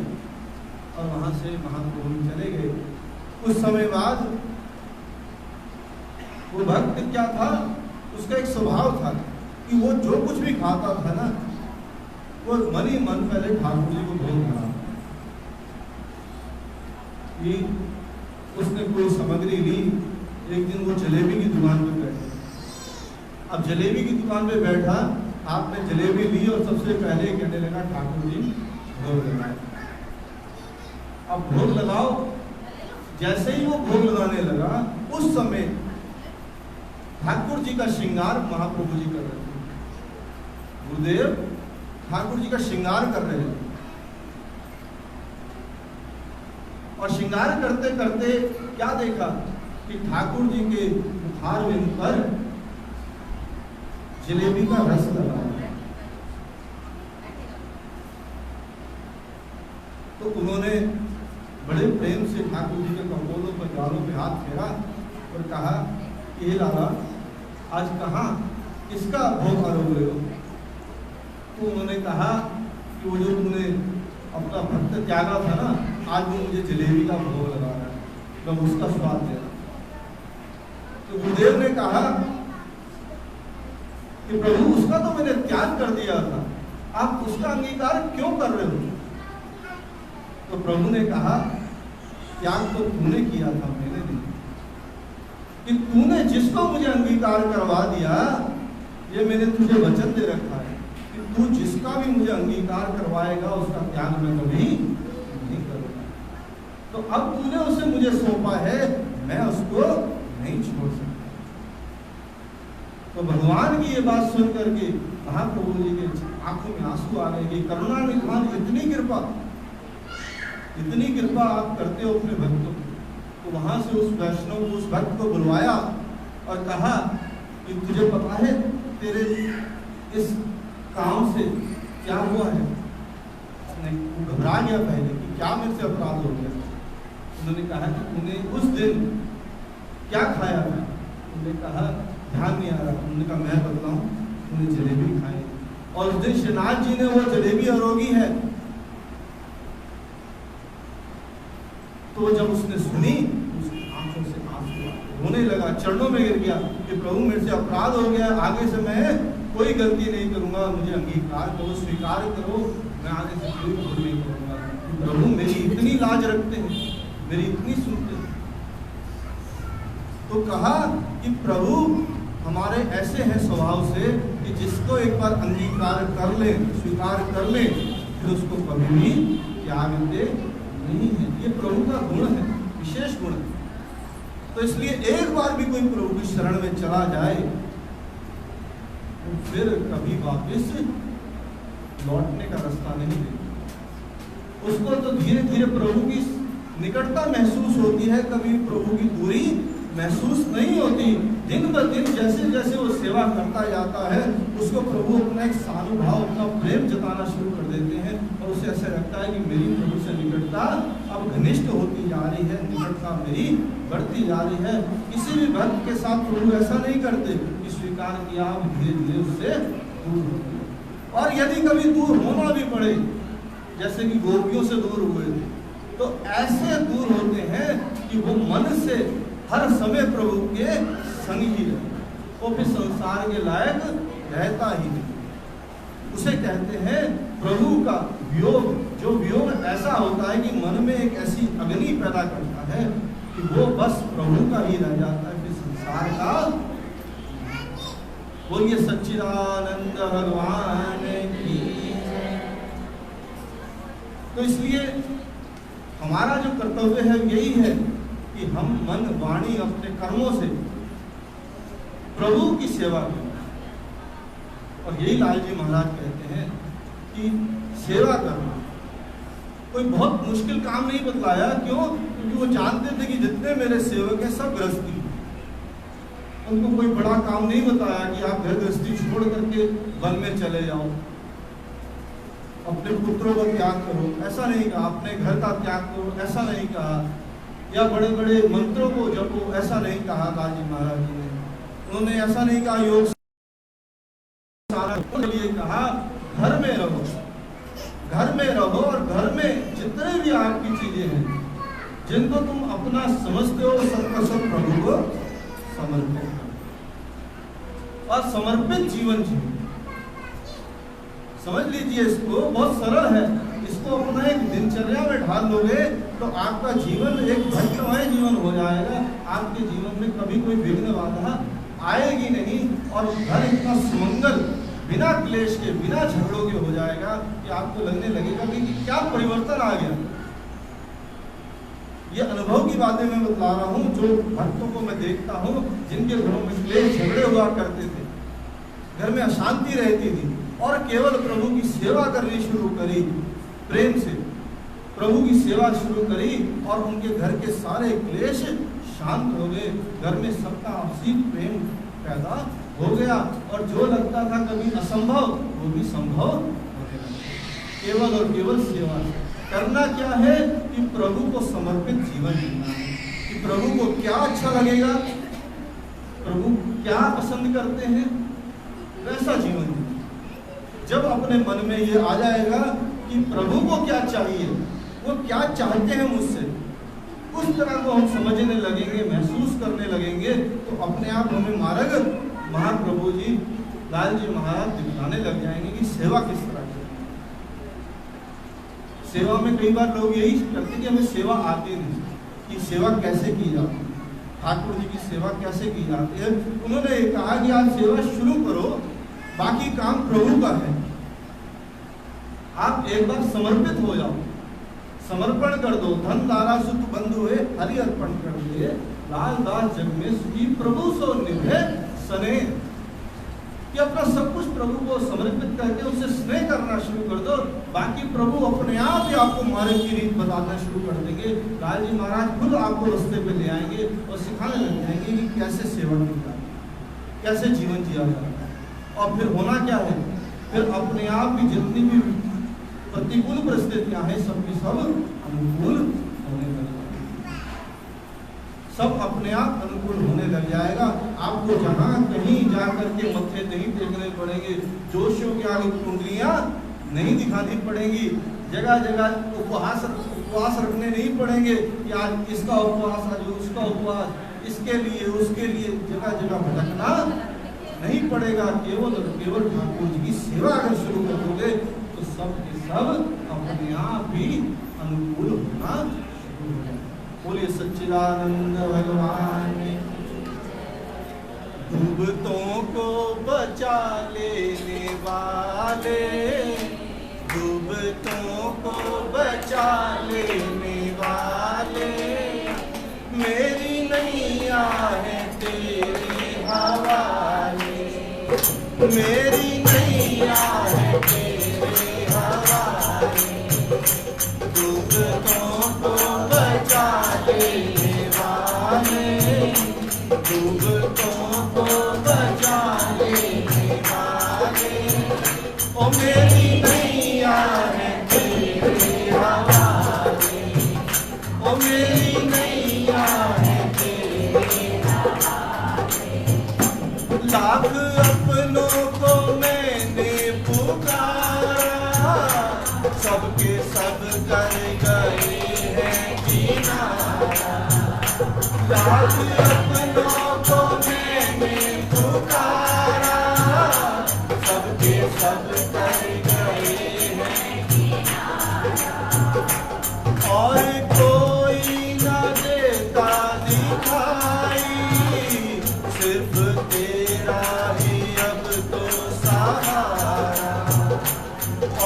और वहां से महाप्रभु चले गए। कुछ समय बाद वो भक्त क्या था, उसका एक स्वभाव था कि वो जो कुछ भी खाता था ना, वो मन ही मन पहले ठाकुर जी को भोग लगा। उसने कोई सामग्री ली, एक दिन वो जलेबी की दुकान पे बैठा। अब जलेबी की दुकान पे बैठा, आपने जलेबी ली और सबसे पहले कहने लगा ठाकुर जी भोग लगाए। अब भोग लगाओ, जैसे ही वो भोग लगाने लगा उस समय ठाकुर जी का श्रृंगार महाप्रभु जी कर रहे थे। गुरुदेव ठाकुर जी का श्रृंगार कर रहे थे। और श्रृंगार करते करते क्या देखा कि ठाकुर जी के बुखार में पर जलेबी का रस लगा। तो उन्होंने बड़े प्रेम से ठाकुर जी के कपोलों पर गालों पे हाथ फेरा और कहा कि हे लाला, आज कहाँ किसका भोग आरोग रहे हो? तो उन्होंने कहा कि वो जो तुमने अपना भक्त त्यागा था ना, आज वो मुझे जलेबी का भोग लगा रहा है, मैं उसका स्वाद दे रहा। तो गुरुदेव ने कहा कि प्रभु, उसका तो मैंने त्याग कर दिया था, आप उसका अंगीकार क्यों कर रहे हो? तो प्रभु ने कहा, त्याग तो तूने किया था, मैंने नहीं। कि तूने जिसको मुझे अंगीकार करवा दिया, ये मैंने तुझे वचन दे रखा है कि तू जिसका भी मुझे अंगीकार करवाएगा उसका त्याग मैं कभी नहीं करूंगा। तो अब तूने उसे मुझे सौंपा है, मैं उसको नहीं छोड़ सकता। तो भगवान की ये बात सुन करके महाप्रभु जी के आंखों में आंसू आ गए कि करुणा निधान, इतनी कृपा आप करते हो अपने भक्तों को। तो वहां से उस वैष्णव को, उस भक्त को बुलवाया और कहा कि तुझे पता है तेरे इस काम से क्या हुआ है? वो घबरा गया पहले कि क्या मेरे से अपराध हो गया। उन्होंने कहा कि तूने उस दिन क्या खाया था? उन्होंने कहा ध्यान नहीं आ रहा। उन्होंने कहा मैं बताऊं, तूने जलेबी खाई और उस दिन श्रीनाथ जी ने वो जलेबी आरोगी है। तो जब उसने सुनी, उसकी आंखों से आंसू रोने लगा, चरणों में गिर गया कि प्रभु मेरे से अपराध हो गया, आगे से मैं कोई गलती नहीं करूंगा, मुझे अंगीकार करो, स्वीकार करो, मैं आगे से कोई भूल नहीं करूंगा। प्रभु मेरी इतनी लाज रखते हैं, मेरी इतनी सुनते हैं। तो कहा कि प्रभु हमारे ऐसे हैं स्वभाव से कि जिसको एक बार अंगीकार कर ले, स्वीकार कर ले, फिर उसको कभी भी त्याग दे नहीं है। ये प्रभु का गुण है, विशेष गुण है। तो इसलिए एक बार भी कोई प्रभु की शरण में चला जाए तो फिर कभी वापस लौटने का रास्ता नहीं देता। उसको तो धीरे धीरे प्रभु की निकटता महसूस होती है, कभी प्रभु की दूरी महसूस नहीं होती। दिन ब दिन जैसे जैसे वो सेवा करता जाता है, उसको प्रभु अपना एक सानुभाव, अपना प्रेम जताना शुरू कर देते हैं और उसे ऐसा लगता है कि मेरी प्रभु से निकटता अब घनिष्ठ होती जा रही है, निकटता मेरी बढ़ती जा रही है। किसी भी भक्त के साथ प्रभु ऐसा नहीं करते कि स्वीकार किया, अब धीरे धीरे उससे दूर होते। और यदि कभी दूर होना भी पड़े, जैसे कि गोपियों से दूर हुए थे, तो ऐसे दूर होते हैं कि वो मन से हर समय प्रभु के संग ही रहे, वो फिर संसार के लायक रहता ही नहीं। उसे कहते हैं प्रभु का वियोग। जो वियोग ऐसा होता है कि मन में एक ऐसी अग्नि पैदा करता है कि वो बस प्रभु का ही रह जाता है, फिर संसार का। बोलिए सच्चिदानंद भगवान की। तो इसलिए हमारा जो कर्तव्य है यही है कि हम मन वाणी अपने कर्मों से प्रभु की सेवा करें। और यही लाल जी महाराज कहते हैं कि सेवा करना कोई बहुत मुश्किल काम नहीं बतलाया। क्यों? क्योंकि वो जानते थे कि जितने मेरे सेवक हैं सब गृहस्थी, उनको कोई बड़ा काम नहीं बताया कि आप घर गृहस्थी छोड़ करके वन में चले जाओ, अपने पुत्रों का त्याग करो, ऐसा नहीं कहा। अपने घर का त्याग करो, ऐसा नहीं कहा। या बड़े बड़े मंत्रों को जपो, ऐसा नहीं कहा लाल जी महाराज जी ने। उन्होंने ऐसा नहीं कहा योग के लिए कहा घर में रहो, घर में रहो और घर में जितने भी आपकी चीजें हैं जिनको तुम अपना समझते हो, सबका सब प्रभु को समर्पित करो और समर्पित जीवन जियो। समझ लीजिए, इसको बहुत सरल है। इसको अपना एक दिनचर्या में ढाल लोगे तो आपका जीवन एक भक्तिमय जीवन हो जाएगा। आपके जीवन में कभी कोई विघ्न बाधा आएगी नहीं और घर इतना सुमंगल, बिना क्लेश के, बिना झगड़ों के हो जाएगा कि आपको लगने लगेगा कि क्या परिवर्तन आ गया। ये अनुभव की बातें मैं बतला रहा हूँ, जो भक्तों को मैं देखता हूँ जिनके घरों में क्लेश झगड़े हुआ करते थे, घर में अशांति रहती थी और केवल प्रभु की सेवा करनी शुरू करी प्रेम से, प्रभु की सेवा शुरू करी और उनके घर के सारे क्लेश शांत हो गए। घर में सबका आपसी प्रेम पैदा हो गया और जो लगता था कभी असंभव वो भी संभव होने लगा। केवल और केवल सेवा करना क्या है कि प्रभु को समर्पित जीवन जीना है, कि प्रभु को क्या अच्छा लगेगा, प्रभु क्या पसंद करते हैं, वैसा जीवन जीना। जब अपने मन में ये आ जाएगा कि प्रभु को क्या चाहिए, वो क्या चाहते हैं मुझसे, उस तरह को हम समझने लगेंगे, महसूस करने लगेंगे, तो अपने आप हमें मार्ग महाप्रभु जी, लाल जी महाराज दिखाने लग जाएंगे कि सेवा किस तरह की। सेवा में कई बार लोग यही करते हैं कि हमें सेवा आती नहीं, कि सेवा कैसे की जाती है, ठाकुर जी की सेवा कैसे की जाती है। उन्होंने कहा कि आप सेवा शुरू करो, बाकी काम प्रभु का है, आप एक बार समर्पित हो जाओ, समर्पण कर दो। धन दारा सुत बंधु है हरि अर्पण कर दिए, लाल दास जग में सुखी प्रभु सो निभे सने। कि अपना सब कुछ प्रभु को समर्पित करके उससे स्नेह करना शुरू कर दो, बाकी प्रभु अपने आप ही आपको मार्ग की रीत बताना शुरू कर देंगे। लाल जी महाराज खुद आपको रास्ते पे ले आएंगे और सिखाने लग जाएंगे कि कैसे सेवा की जाए, कैसे जीवन जिया जाए। और फिर होना क्या है, फिर अपने आप भी जितनी भी प्रतिकूल परिस्थितियां हैं सबकी सब अनुकूल होने लग जाएगी, सब अपने आप अनुकूल होने लग जाएगा। आपको जहां कहीं जाकर के मत्थे नहीं टेकने पड़ेंगे, जोशियों के आगे कुंडलियां नहीं दिखानी पड़ेंगी, जगह जगह उपवास रखने नहीं पड़ेंगे कि आज इसका उपवास, आज उसका उपवास, इसके लिए उसके लिए जगह जगह भटकना नहीं पड़ेगा। केवल और केवल ठाकुर जी की सेवा अगर शुरू कर दोगे तो सब के सब अपने आप ही अनुकूल होना शुरू हो जाए। बोलिए सच्चिदानंद भगवान। डूबतों को बचा लेने वाले, डूबतों को बचा लेने वाले, मेरी नैया है तेरे हवाले, मेरी नैया है तेरे हवाले। डूबतों को बचा लेने वाले, डूबतों को बचा लेने वाले, ओ मेरी नैया है तेरे हवाले, ओ मेरी नैया है तेरे हवाले। लाख अपनों को मैंने पुकारा, सबके सब कर गए हैं किनारा। लाख अपनों को मैंने पुकारा, सबके सब कर गए हैं किनारा। और कोई न देता दिखाई, सिर्फ तेरा ही अब तो सहारा।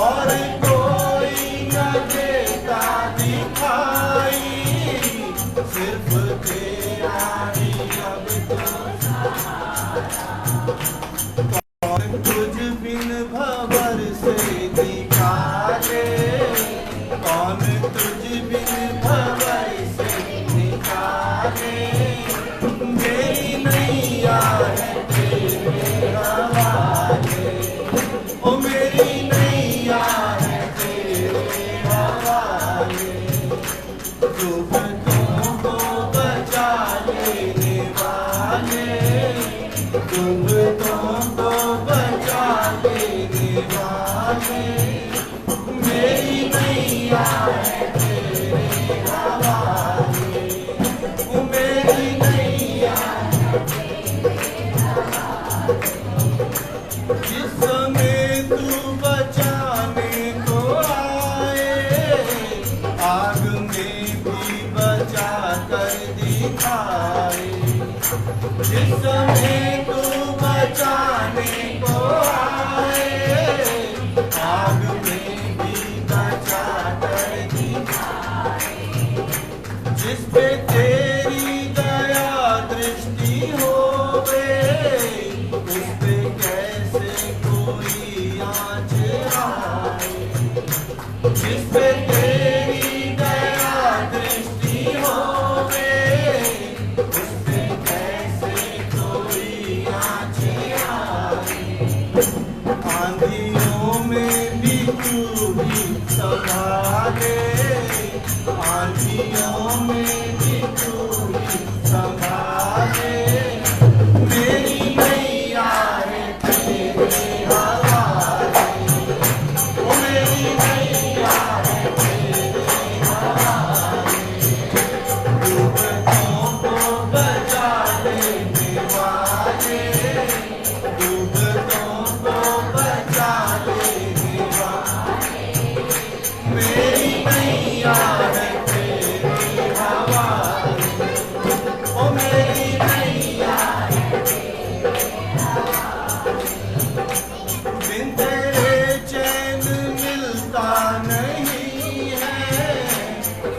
और कोई न देता दिखाई, सिर्फ तेरा ही अब तो सहारा। कौन तुझ बिन भंवर से निकाले, कौन तुझ बिन भंवर से निकाले, मेरी नैया है तेरे हवाले, ओ मेरी नैया है तेरे हवाले। डूबतों को बचा लेने वाले, डूबतों को बचा लेने वाले, मेरी नैया है तेरे हवाले, ओ मेरी नैया है तेरे हवाले। जिस समय तू बचाने को आए, आग में भी बचा कर दिखाए। जिस समय तू बचाने को आए, आग में भी बचा कर दिखाए। जिस पे तेरी दया दृष्टि होवे, उस पे कैसे कोई आँच आए। जिस पे तेरी में बिछुड़ी संभाले, मेरी मैया है तेरे हवाले, ओ मेरी मैया है तेरे हवाले, डूबतों को बचा लेने वाले, डूबतों को बचा लेने वाले, मेरी मैया है तेरे हवाले, ओ मेरी मैया है तेरे हवाले, बिन तेरे चैन मिलता नहीं है,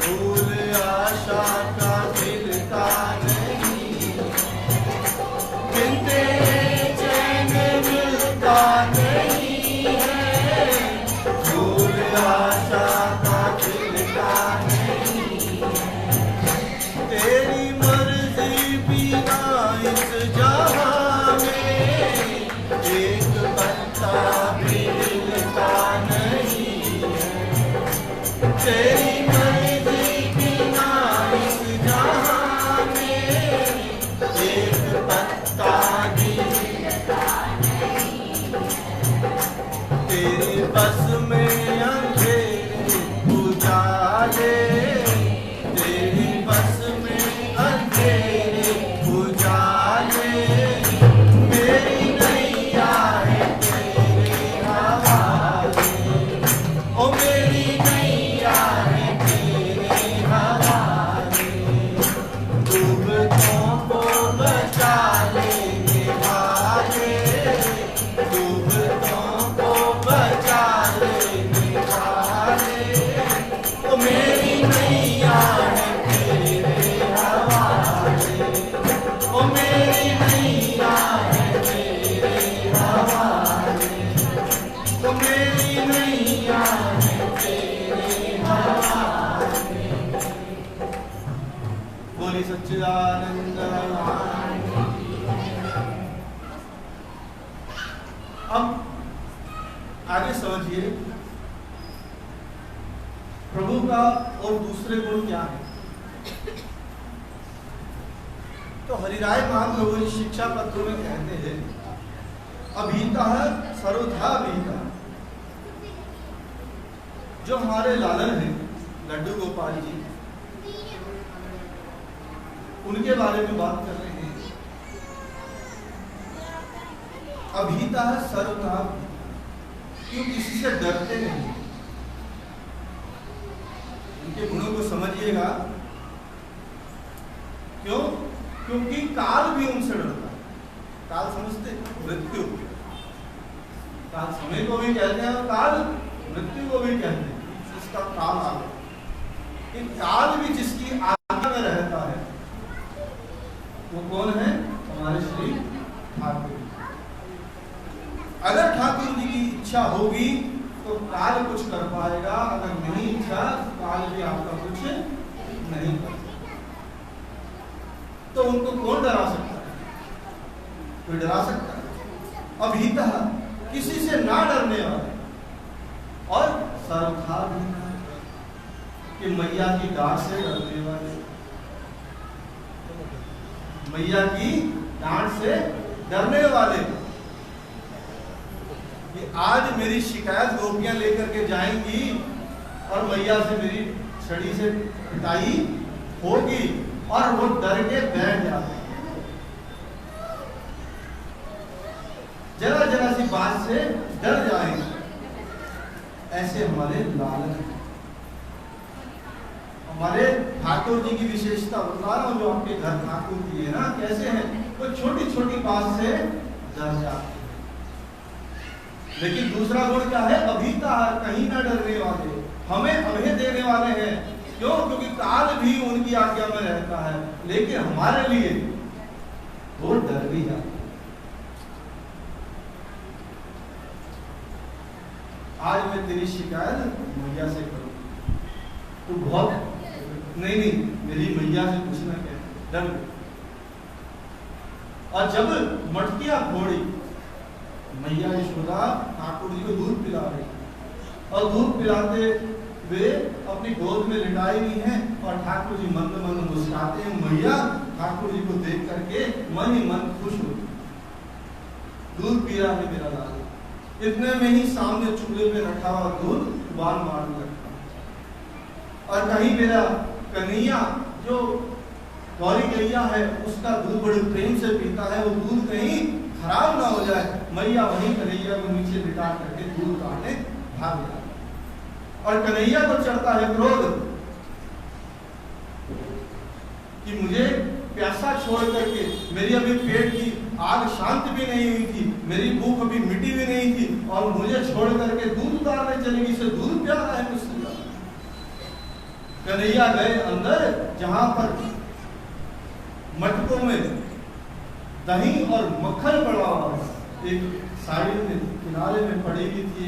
फूल आशा का खिलता नहीं, बिन तेरे चैन मिलता नहीं है, फूल आशा का खिलता नहीं, तेरी मर्जी बिना इस जहां में एक पत्ता भी हिलता नहीं है, तेरी मर्जी बिना इस जहां में एक पत्ता भी हिलता नहीं है, तेरे बस में अंधेरे उजाले, तेरी बस में अंधेरे उजाले, मेरी नैया है तेरे हवाले, ओ मेरी नैया है तेरे हवाले, डूबतों को बचा लेने वाले, डूबतों को बचा लेने वाले, ओ मेरी नैया है तेरे हवाले, ओ मेरी नैया है तेरे हवाले, ओ मेरी नैया है तेरे हवाले। बोली सच्चिदानंद भगवान की। अब आगे समझिए प्रभु का और दूसरे गुण क्या है। तो हरिराय महाप्रभु जी शिक्षा पत्र में कहते हैं, अभीता सर्वथा अभीता, जो हमारे लालन हैं लड्डू गोपाल जी, उनके बारे में बात कर रहे हैं। अभीता सर्वथा, क्यों किसी से डरते नहीं, उनके गुणों को समझिएगा। क्यों? क्योंकि काल भी उनसे डरता है। काल समझते, मृत्यु, काल समय को भी कहते हैं और काल मृत्यु को भी कहते हैं, इसका काल आ गया। इन काल भी जिसकी आज्ञा में रहता है वो कौन है? हमारे श्री ठाकुर। अगर ठाकुर जी की इच्छा होगी तो काल कुछ कर पाएगा, अगर नहीं इच्छा तो काल भी आपका कुछ नहीं कर सकता। तो उनको कौन डरा सकता है? कोई डरा सकता है? अभीता, किसी से ना डरने वाले, और सर्वथा भी कि मैया की डांट से डरने वाले, मैया की डांट से डरने वाले। कि आज मेरी शिकायत गोपियां लेकर के जाएंगी और मैया से मेरी छड़ी से पिटाई होगी, और वो डर के बैठ जाते हैं। जरा जरा सी बात से डर जाएंगे। ऐसे हमारे लालन हैं। हमारे ठाकुर जी की विशेषता बता रहा हूं, जो आपके घर ठाकुर जी है ना, कैसे हैं? वो छोटी छोटी बात से डर जाते हैं। लेकिन दूसरा गुण क्या है? अभीता, कहीं ना डरने वाले, हमें अभय देने वाले हैं। क्यों? क्योंकि काल भी उनकी आज्ञा में रहता है, लेकिन हमारे लिए वो डर भी जाते। आज मैं तेरी शिकायत मैया से करूं, तू बहुत नहीं, मेरी मैया से कुछ ना कह, डर। और जब मटकियां फोड़ी, मैया यशोदा ठाकुर जी को दूध पिला रही, और दूध पिलाते वे अपनी गोद में लिटाई हुई हैं और ठाकुर जी मंद मंद मुस्कुराते हैं। मैया ठाकुर जी को देख करके मन ही मन खुश होती, दूध पी रहा है मेरा लाल। इतने में ही सामने चूल्हे पे रखा हुआ दूध उबाल मारने लगता और कहीं मेरा कन्हैया जो गौरी गैया है उसका दूध बड़े प्रेम से पीता है, वो दूध कहीं खराब ना हो जाए। मैया वहीं कन्हैया को नीचे लिटा करके दूध काटने भाग जाता और कन्हैया को चढ़ता है क्रोध कि मुझे प्यासा छोड़ करके, मेरी अभी पेट की आग शांत भी नहीं हुई थी, मेरी भूख अभी मिटी भी नहीं थी और मुझे छोड़ करके दूध उतारने चलेगी, इसे दूध प्यारा है मुझसे। कन्हैया गए अंदर जहां पर मटकों में दही और मक्खन पड़ा हुआ, एक साइड में किनारे में पड़ी हुई थी,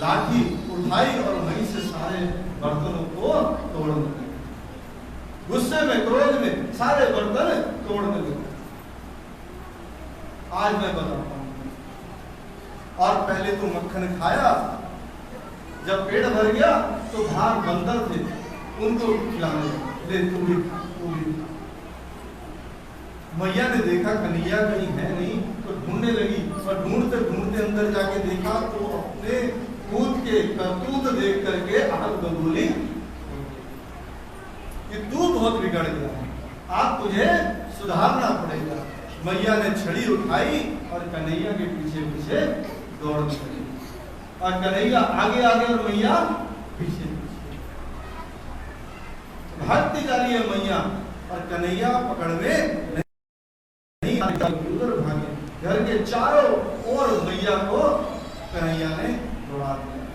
लाठी उठाई और वहीं से सारे बर्तनों को तोड़ने लगे। गुस्से में क्रोध में सारे बर्तन तोड़ने लगे। आज मैं बताता हूं। और पहले तो मक्खन खाया, जब पेट भर गया तो बाहर बंदर थे, उनको खिलाने लगे, ले तू भी खा, तू भी खा। मैया ने देखा कन्हैया कहीं है नहीं तो ढूंढने लगी और ढूंढते ढूंढते अंदर जाके देखा तो अपने दूध के करतूत देख करके आग बबूली, ये तू बहुत बिगड़ गया है, आप तुझे सुधारना पड़ेगा। मैया ने छड़ी उठाई और कन्हैया के पीछे पीछे दौड़ लगी और कन्हैया आगे आगे और मैया पीछे पीछे भागती जा रही है मैया और कन्हैया पकड़ में नहीं उधर भागे। घर के चारों ओर मैया को कन्हैया ने दौड़ा दिया,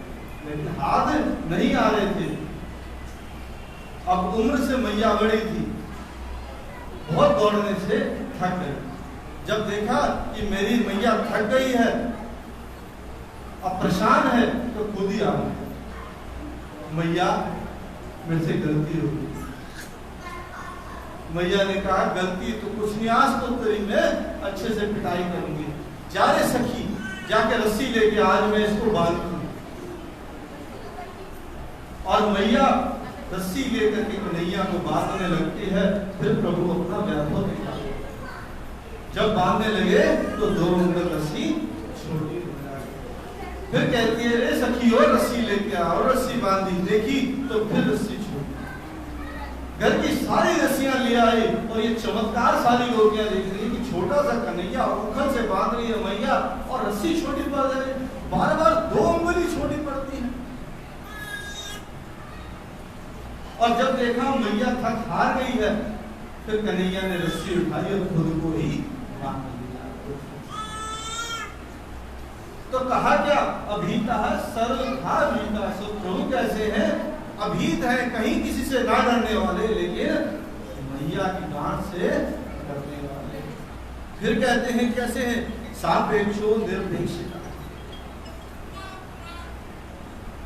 लेकिन हाथ नहीं आ रहे थे। अब उम्र से मैया बड़ी थी, बहुत दौड़ने से थक गई। जब देखा कि मेरी मैया थक गई है, अब परेशान है, तो खुद ही आ गई। मैया मेरे से गलती हो गई। मैया ने कहा गलती तो कुछ नहीं, आज तो तेरी मैं अच्छे से पिटाई करूंगी। जा रे सखी, जाके रस्सी लेके आज मैं इसको बांध दूं। और मैया रस्सी लेकर के कन्हैया को बांधने लगती है। फिर प्रभु अपना वैभव दिखाते, जब बांधने लगे तो दो उंगल रस्सी छोटी हो जाए। फिर कहती है रे सखी और रस्सी लेके आओ, रस्सी बांधी, देखी तो फिर रस्सी छोटी। घर की सारी रस्सियां ले आई और ये चमत्कार सारी गोपियां देख रही कि छोटा सा कन्हैया उखल से बांध रही है मैया और रस्सी छोटी पड़ रही है, बार बार दो उंगली छोटी पड़ती है। और जब देखा मैया थक हार गई है, फिर कन्हैया ने रस्सी उठाई और खुद को ही बांध दिया। तो कहा क्या अभीता है सर्व था अभीता। सो प्रभु कैसे हैं, अभीत है, कहीं किसी से ना डरने वाले, लेकिन मैया की डांट से डरने वाले। फिर कहते हैं कैसे हैं, सापेक्षो निर्देशिका,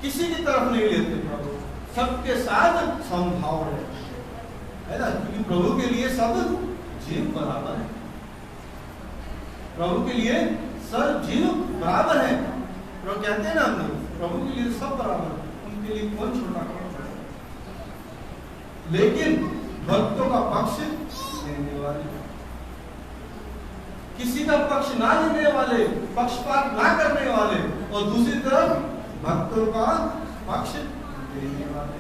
किसी की तरफ नहीं लेते प्रभु, सबके साथ समभाव है ना, क्योंकि प्रभु के लिए सब जीव बराबर है। प्रभु के लिए सब जीव बराबर है। प्रभु कहते हैं ना हम लोग, प्रभु के लिए सब बराबर है, उनके लिए कौन छोटा कौन बड़ा। लेकिन भक्तों का पक्ष लेने वाले, किसी का पक्ष ना लेने वाले, पक्षपात ना करने वाले, और दूसरी तरफ भक्तों का पक्ष लेने वाले,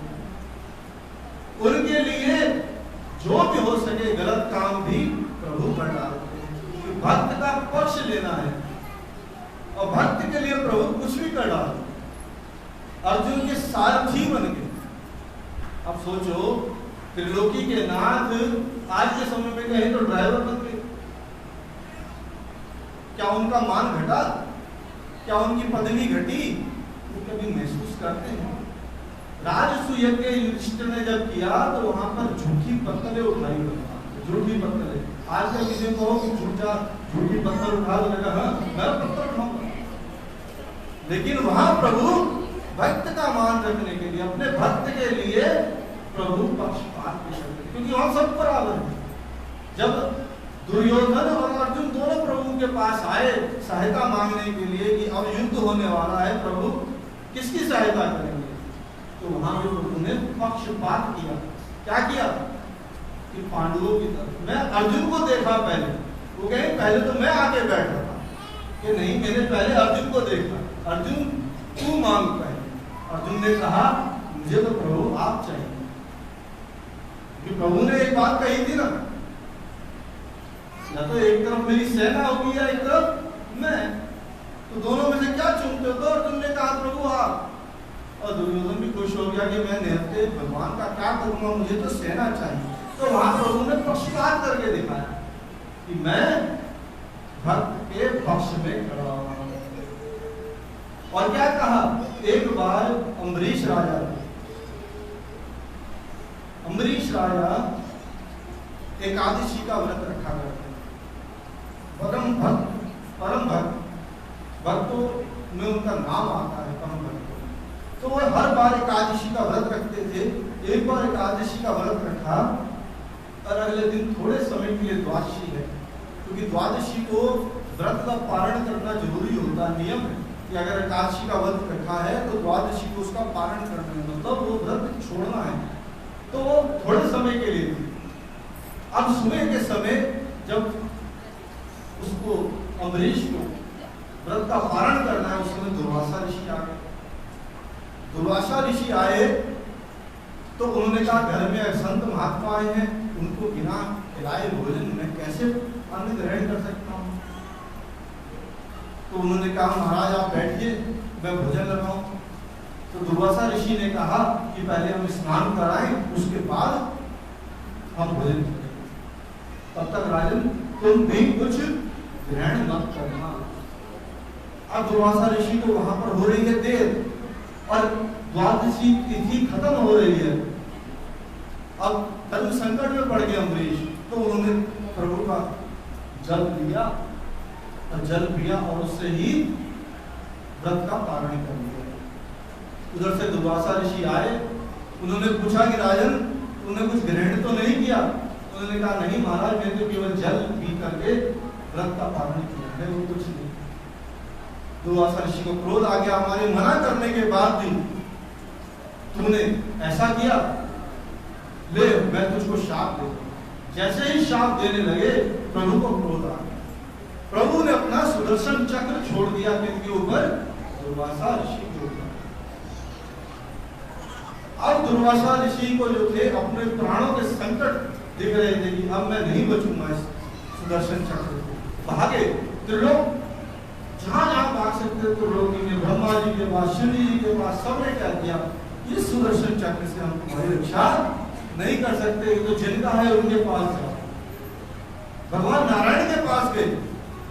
उनके लिए जो भी हो सके गलत काम भी प्रभु कर डालते हैं। भक्त का पक्ष लेना है और भक्त के लिए प्रभु कुछ भी कर डालते। अर्जुन के सारथी बन गए। अब सोचो, त्रिलोकी के नाथ आज के समय में कहें तो ड्राइवर बन गए। क्या उनका मान घटा? क्या उनकी पदवी घटी? वो कभी महसूस करते हैं? राजसु यज्ञ युधिष्ठिर ने जब किया तो वहां पर झूठी पत्तलें उठाई, झूठी पत्तलें। आज का किसी को कहो कि झूठी पत्तल उठा दो, लगा हाँ मैं पत्थर उठाऊंगा। लेकिन वहां प्रभु भक्त का मान रखने के लिए, अपने भक्त के लिए प्रभु पक्षपात नहीं करते, क्योंकि हम सब बराबर हैं। जब दुर्योधन और अर्जुन दोनों प्रभु के पास आए सहायता मांगने के लिए कि अब युद्ध होने वाला है, प्रभु किसकी सहायता करेंगे? तो वहां पे प्रभु ने पक्षपात किया। क्या किया कि पांडवों की तरफ, मैं अर्जुन को देखा पहले, वो कहे पहले तो मैं आके बैठा था कि नहीं, मैंने पहले अर्जुन को देखा, अर्जुन तू मांग पहले। अर्जुन ने कहा मुझे तो प्रभु आप चाहिए, कि प्रभु ने एक बात कही थी ना, या तो एक तरफ मेरी सेना होगी या एक तरफ मैं, तो दोनों में से क्या चुनते हो? तो अर्जुन ने कहा प्रभु आप। और दुर्योधन भी खुश हो गया कि मैं निहत्ते भगवान का क्या करूंगा, मुझे तो सेना चाहिए। तो वहां प्रभु ने पक्षपात करके दिखाया कि मैं भक्त के पक्ष में खड़ा हूं। और क्या कहा, एक बार अम्बरीश राजा एकादशी का व्रत रखा करते, परम भक्तों में उनका नाम आता है, परम भक्त। तो वो हर बार एकादशी का व्रत रखते थे। एक बार एकादशी का व्रत रखा और अगले दिन थोड़े समय के लिए द्वादशी है, क्योंकि द्वादशी को व्रत का पारण करना जरूरी होता है, नियम है कि अगर एकादशी का व्रत रखा है तो द्वादशी को उसका पारण करना है, मतलब वो व्रत छोड़ना है। तो वो थोड़े समय के लिए थी। अब सुबह के समय जब उसको अम्बरीश को व्रत का पारण करना है, उस समय दुर्वासा ऋषि आ गए। दुर्वासा ऋषि आए तो उन्होंने कहा घर में संत महात्मा आए हैं, उनको बिना खिलाए भोजन में कैसे अन्न ग्रहण कर सकता हूँ? तो उन्होंने कहा महाराज आप बैठिए, मैं भोजन लगाऊं। तो दुर्वासा ऋषि ने कहा कि पहले हम स्नान कराएं, उसके बाद हम भोजन करें। तब तक राजन तुम भी कुछ ग्रहण मत करना। अब दुर्वासा ऋषि को वहां पर हो रही है देर और द्वादशी तिथि खत्म हो रही है। अब धर्म संकट में पड़ गए अम्बरीश, तो उन्होंने प्रभु का जल लिया और जल पिया और उससे ही व्रत का पारण कर लिया। उधर से दुर्वासा ऋषि आए, उन्होंने पूछा कि राजन तुमने कुछ ग्रहण तो नहीं किया? उन्होंने कहा नहीं महाराज, मैंने तो केवल जल पी करके व्रत का पारण किया है, वो कुछ नहीं। दुर्वासा ऋषि को क्रोध आ गया, हमारे मना करने के बाद भी तूने ऐसा किया, ले मैं तुझको शाप दे। जैसे ही शाप देने लगे प्रभु को क्रोध आ गया। प्रभु ने अपना सुदर्शन चक्र छोड़ दिया किनके ऊपर? दुर्वासा ऋषि के ऊपर। अब दुर्वासा ऋषि को जो थे अपने प्राणों के संकट दिख रहे थे कि अब मैं नहीं बचूंगा इस सुदर्शन चक्र से। भागे त्रिलोक, जहां जहां भाग सकते तो लोग ब्रह्मा जी के पास, शिव जी के पास, सबने क्या किया, इस सुदर्शन चक्र से हम तुम्हारी रक्षा नहीं कर सकते, तो जिनका है उनके पास जाओ। भगवान नारायण के पास गए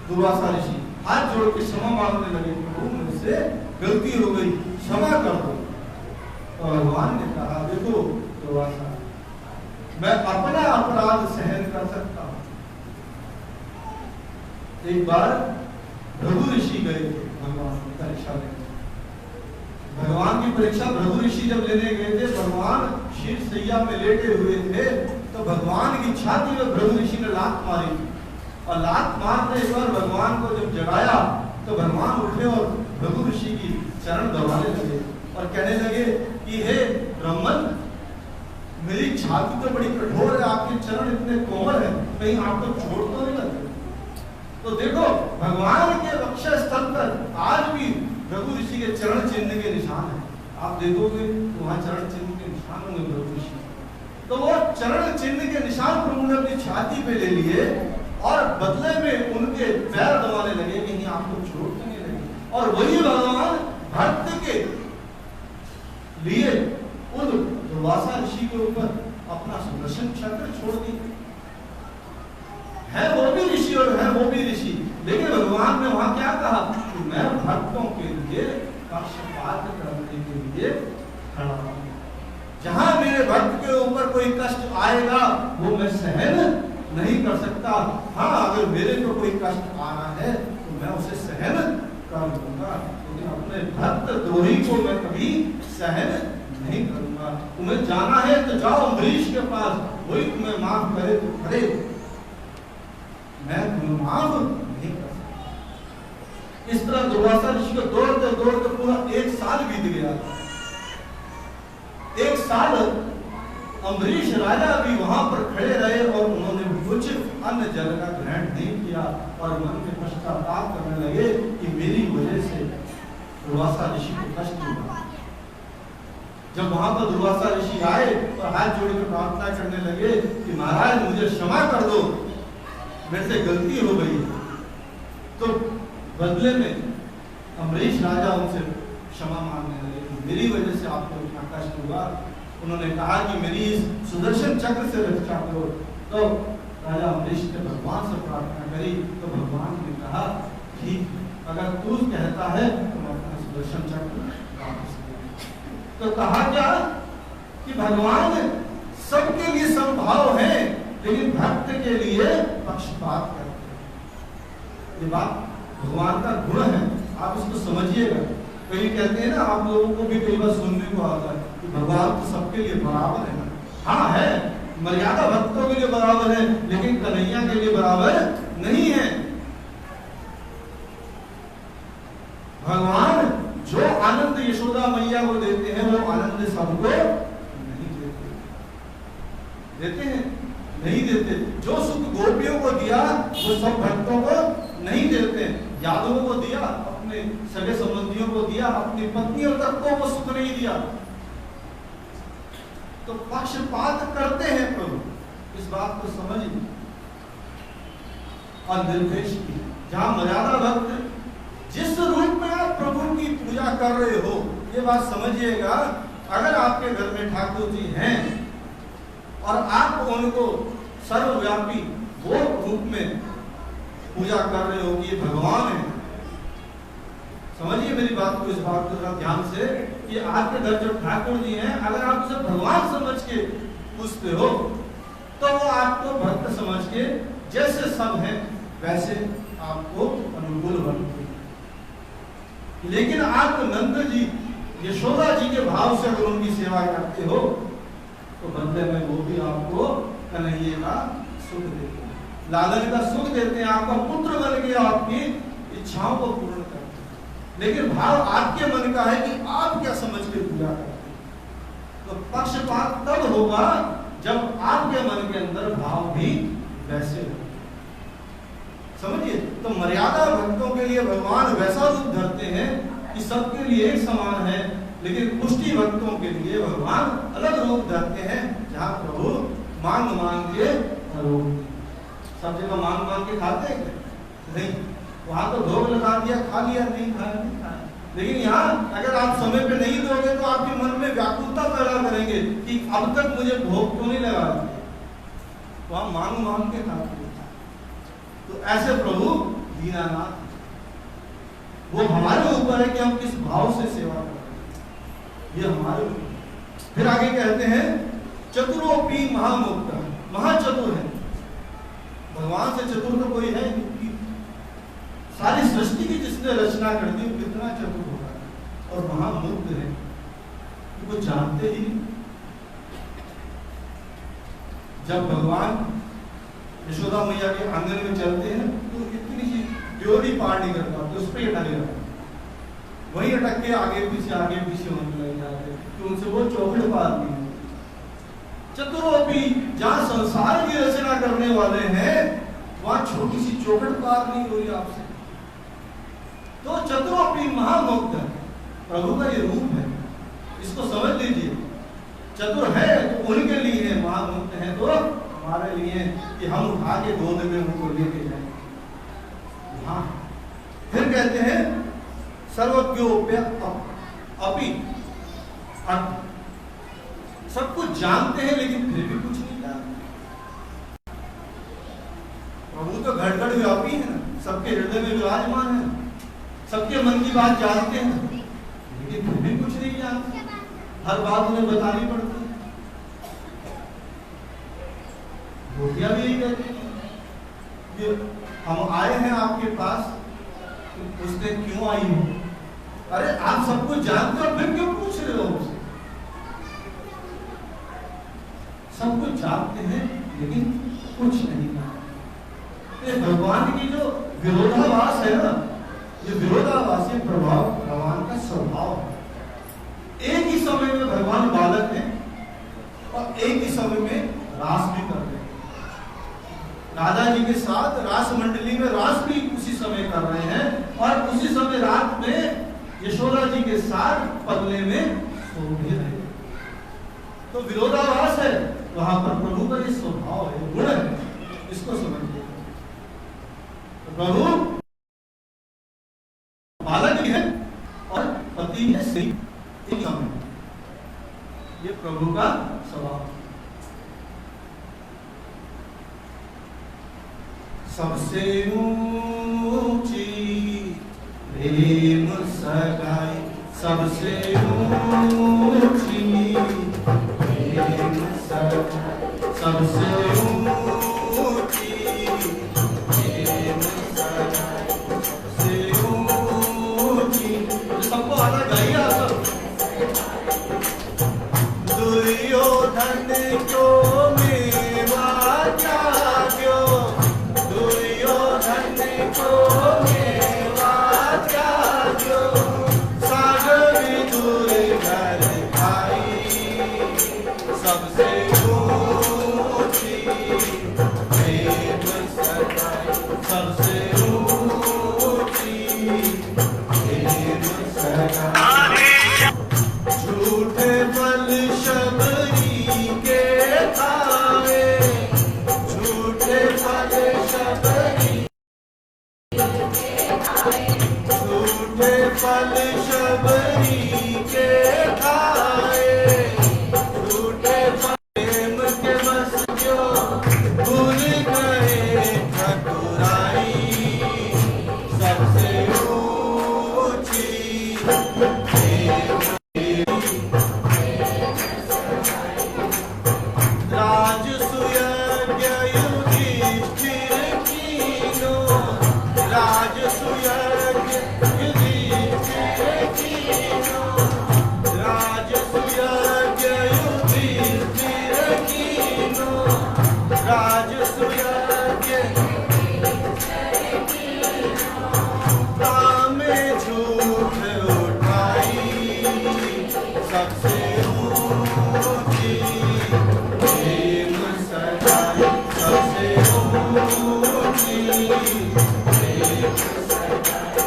दुर्वासा ऋषि, हाथ जोड़ के क्षमा मांगने लगे, प्रभु मुझसे गलती हो गई, क्षमा कर दो। तो भगवान ने कहा देखो दुर्वासा, मैं अपना अपराध सहन कर सकता हूं। एक बार भृगु ऋषि गए थे भगवान की परीक्षा लेने। भगवान की परीक्षा भृगु ऋषि जब लेने गए थे, भगवान शीर्ष सैया में लेटे हुए थे, तो भगवान की छाती में भृगु ऋषि ने लात मारी और लात मारने पर भगवान को जब जगाया तो भगवान उठे और भृगु ऋषि की चरण दबाने लगे और कहने लगे कि हे ब्राह्मण, मेरी छाती तो बड़ी कठोर है, आपके चरण इतने कोमल है, कहीं आपको चोट तो नहीं लगती? तो देखो भगवान के वक्ष स्थल पर आज भी भृगु ऋषि के चरण चिन्ह के निशान है। आप देखोगे तो वहां चरण चिन्ह के निशान होंगे भृगु ऋषि। तो वो चरण चिन्ह के निशान प्रभु ने अपनी छाती पे ले लिए और बदले में उनके पैर दबाने लगे, कहीं आपको चोट नहीं लगी। और वही भगवान भक्त के लिए उन दुर्वासा ऋषि के ऊपर अपना सुदर्शन चक्र छोड़ दिया। है वो भी ऋषि और है वो भी ऋषि, लेकिन भगवान ने वहां क्या कहा कि मैं भक्तों के लिए पक्षपात करने के लिए खड़ा हूं। जहां मेरे भक्त के ऊपर कोई कष्ट आएगा वो मैं सहन नहीं कर सकता। हाँ, अगर मेरे को कोई कष्ट आ रहा है तो मैं उसे सहन कर लूंगा, लेकिन अपने भक्त द्रोही को मैं कभी सहन नहीं करूंगा। तुम्हें जाना है तो जाओ अम्बरीश के पास, वही तुम्हें माफ करे तो करे, मैं तुम्हें माफ नहीं कर सकता। इस तरह दुर्वासा ऋषि को दौड़ते दौड़ते पूरा 1 साल बीत गया। साल अम्बरीश राजा भी वहां पर खड़े रहे और उन्होंने कुछ अन्न जल का ग्रहण नहीं किया और मन में पश्चाताप करने लगे कि मेरी वजह से दुर्वासा ऋषि को कष्ट हुआ। जब वहां पर दुर्वासा ऋषि आए और हाथ जोड़कर प्रार्थना करने लगे कि महाराज मुझे क्षमा कर दो, मेरे से गलती हो गई, तो बदले में अम्बरीश राजा उनसे क्षमा मांगने लगे कि मेरी वजह से आपको इतना कष्ट हुआ। उन्होंने कहा कि मेरी इस सुदर्शन चक्र से रक्षा करो। तो राजा अम्बरीश ने भगवान से प्रार्थना करी तो भगवान ने कहा ठीक, अगर तू कहता है तो मैं अपना सुदर्शन चक्र वापस ले। तो कहा क्या कि भगवान सबके लिए समभाव है लेकिन भक्त के लिए पक्षपात करते हैं। ये बात भगवान का गुण है, आप इसको समझिएगा। कई कहते हैं ना, आप लोगों को भी कई बार सुनने को आता है कि भगवान तो सबके लिए बराबर है। हाँ है, मर्यादा भक्तों के लिए बराबर है लेकिन कन्हैया के लिए बराबर नहीं है। भगवान जो आनंद यशोदा मैया को देते हैं वो आनंद सबको नहीं देते, देते हैं नहीं देते। जो सुख गोपियों को दिया वो सब भक्तों को नहीं देते। यादवों को दिया, अपने सगे संबंधियों को दिया, अपनी पत्नियों तक को वो सुख नहीं दिया। तो पक्षपात करते हैं प्रभु, इस बात को समझिए। और निर्देश की जहां मर्यादा भक्त जिस रूप में आप प्रभु की पूजा कर रहे हो, ये बात समझिएगा। अगर आपके घर में ठाकुर जी हैं और आप उनको सर्वव्यापी वो रूप में पूजा कर रहे हो कि ये भगवान है, समझिए मेरी बात को, इस बात को ध्यान से कि आपके घर जो ठाकुर जी हैं, अगर आप उसे भगवान समझ के पूछते हो तो वो आपको भक्त समझ के जैसे सब हैं वैसे आपको अनुकूल बनते हैं। लेकिन आप नंद जी यशोदा जी के भाव से अगर उनकी सेवा करते हो तो बदले में वो भी आपको कन्हैया का सुख देते हैं, लालन का सुख देते हैं, आपका पुत्र बन के आपकी इच्छाओं को पूर्ण करते हैं। लेकिन भाव आपके मन का है कि आप क्या समझ के पूजा करते हैं। तो पक्षपात तब होगा जब आपके मन के अंदर भाव भी वैसे हो, समझिए। तो मर्यादा भक्तों के लिए भगवान वैसा रूप धरते हैं कि सबके लिए एक समान है, लेकिन पुष्टि भक्तों के लिए भगवान अलग रूप धरते हैं जहाँ प्रभु मांग मांग के सब जगह मांग के खाते हैं नहीं, वहां तो भोग लगा दिया, खा लिया, नहीं खाया नहीं खाया। लेकिन यहाँ अगर आप समय पे नहीं दोगे तो आपके मन में व्याकुलता पैदा करेंगे कि अब तक मुझे भोग क्यों नहीं लगा दिया, तो हम मांग के खाते हैं। तो ऐसे प्रभु दीनानाथ, वो हमारे ऊपर है कि हम किस भाव से सेवा करते हैं, ये हमारे ऊपर। फिर आगे कहते हैं चतुरोपी महामुक्त, महाचतुर है भगवान से चतुर तो कोई है नहीं। सारी सृष्टि की जिसने रचना कर दी कितना चतुर होगा, और महामुक्त है, वो जानते ही। जब भगवान यशोदा मैया के आंगन में चलते हैं तो इतनी सी ड्योरी पार नहीं करता, तो उस पर अटक जाता, वहीं अटक के आगे पीछे होने लग जाते, तो उनसे वो चौखट पार नहीं। चतुरोपी, जहां संसार की रचना करने वाले हैं वहां छोटी सी चौखट पार नहीं हो रही आपसे। तो चतुरोपी महामुक्त प्रभु का ये रूप है, इसको समझ लीजिए। चतुर है तो उनके लिए है, महामुक्त है तो हमारे लिए कि हम उठा के गोद में उनको लेके जाए। हाँ, फिर कहते हैं सर्वज्ञोप्य अपि, सब कुछ जानते हैं लेकिन फिर भी कुछ नहीं जानते। प्रभु तो घड़ व्यापी है ना, सबके हृदय में विराजमान है, सबके मन की बात जानते हैं, लेकिन फिर भी कुछ नहीं जानते, हर बात उन्हें बतानी पड़ती है। गोपियां भी यही कहती हैं कि हम आए हैं आपके पास, तो पूछते क्यों आई हो? अरे आप सब कुछ जानते हो फिर क्यों पूछ रहे हो मुझसे? सब कुछ जानते हैं लेकिन कुछ नहीं जानते। भगवान की जो विरोधाभास है ना, ये विरोधाभासी प्रभाव भगवान का स्वभाव है। एक ही समय में भगवान बालक है, और एक ही समय में रास भी कर रहे हैं। राधा जी के साथ रास मंडली में रास भी उसी समय कर रहे हैं और उसी समय रात में यशोदा जी के साथ पगले में सो भी रहे। तो विरोधाभास है, वहां पर प्रभु का ये स्वभाव है, गुण है, इसको समझिए। तो प्रभु बालक भी है और पति है श्री, एक समय ये प्रभु का स्वभाव। सबसे ऊंची प्रेम सगाई, सबसे ऊंची प्रेम सगाई, सबसे ऊंची प्रेम सगाई, सबसे ऊंची। सबको आना गाइए आप। दुर्योधन को मेवा त्याग्यो, दुर्योधन को मेवा त्याग्यो, सागर विदुर घर खाई, सबसे ऊंची प्रेम सगाई, सबसे ऊंची प्रेम सगाई। झूठे बल शबरी के खाए, झूठे बल शबरी, झूठे बल शबरी के खाए, झूठे प्रेम के बस जो भूल गए ठकुराई, सबसे ऊंची राजसूय युधिष्ठिर कीनो, राजसूय युधिष्ठिर कीनो, राजसूय युधिष्ठिर कीनो, राजसूय तामे झूठ उठाई, सबसे ऊंची प्रेम सगाई, सबसे ऊंची प्रेम सगाई।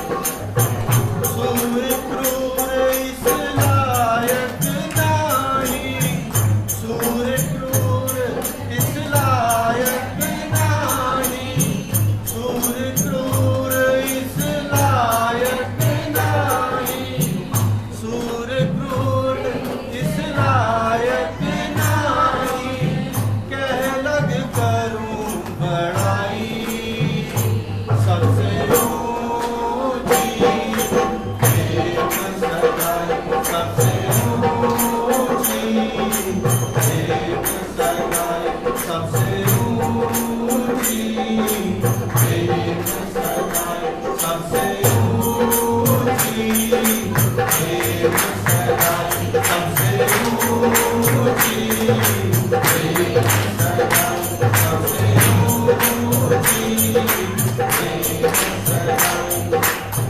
सूर क्रूर इस लायक नाही, सूर क्रूर इस लायक नाही, सूर क्रूर इस लायक नाही, सूर क्रूर इस लायक नाही, कह लग करूं बड़ाई, सबसे ऊंची प्रेम सगाई, सबसे ऊंची प्रेम सगाई, सबसे ऊंची प्रेम सगाई, सबसे ऊंची प्रेम सगाई, सबसे ऊंची प्रेम सगाई, सबसे ऊंची प्रेम सगाई,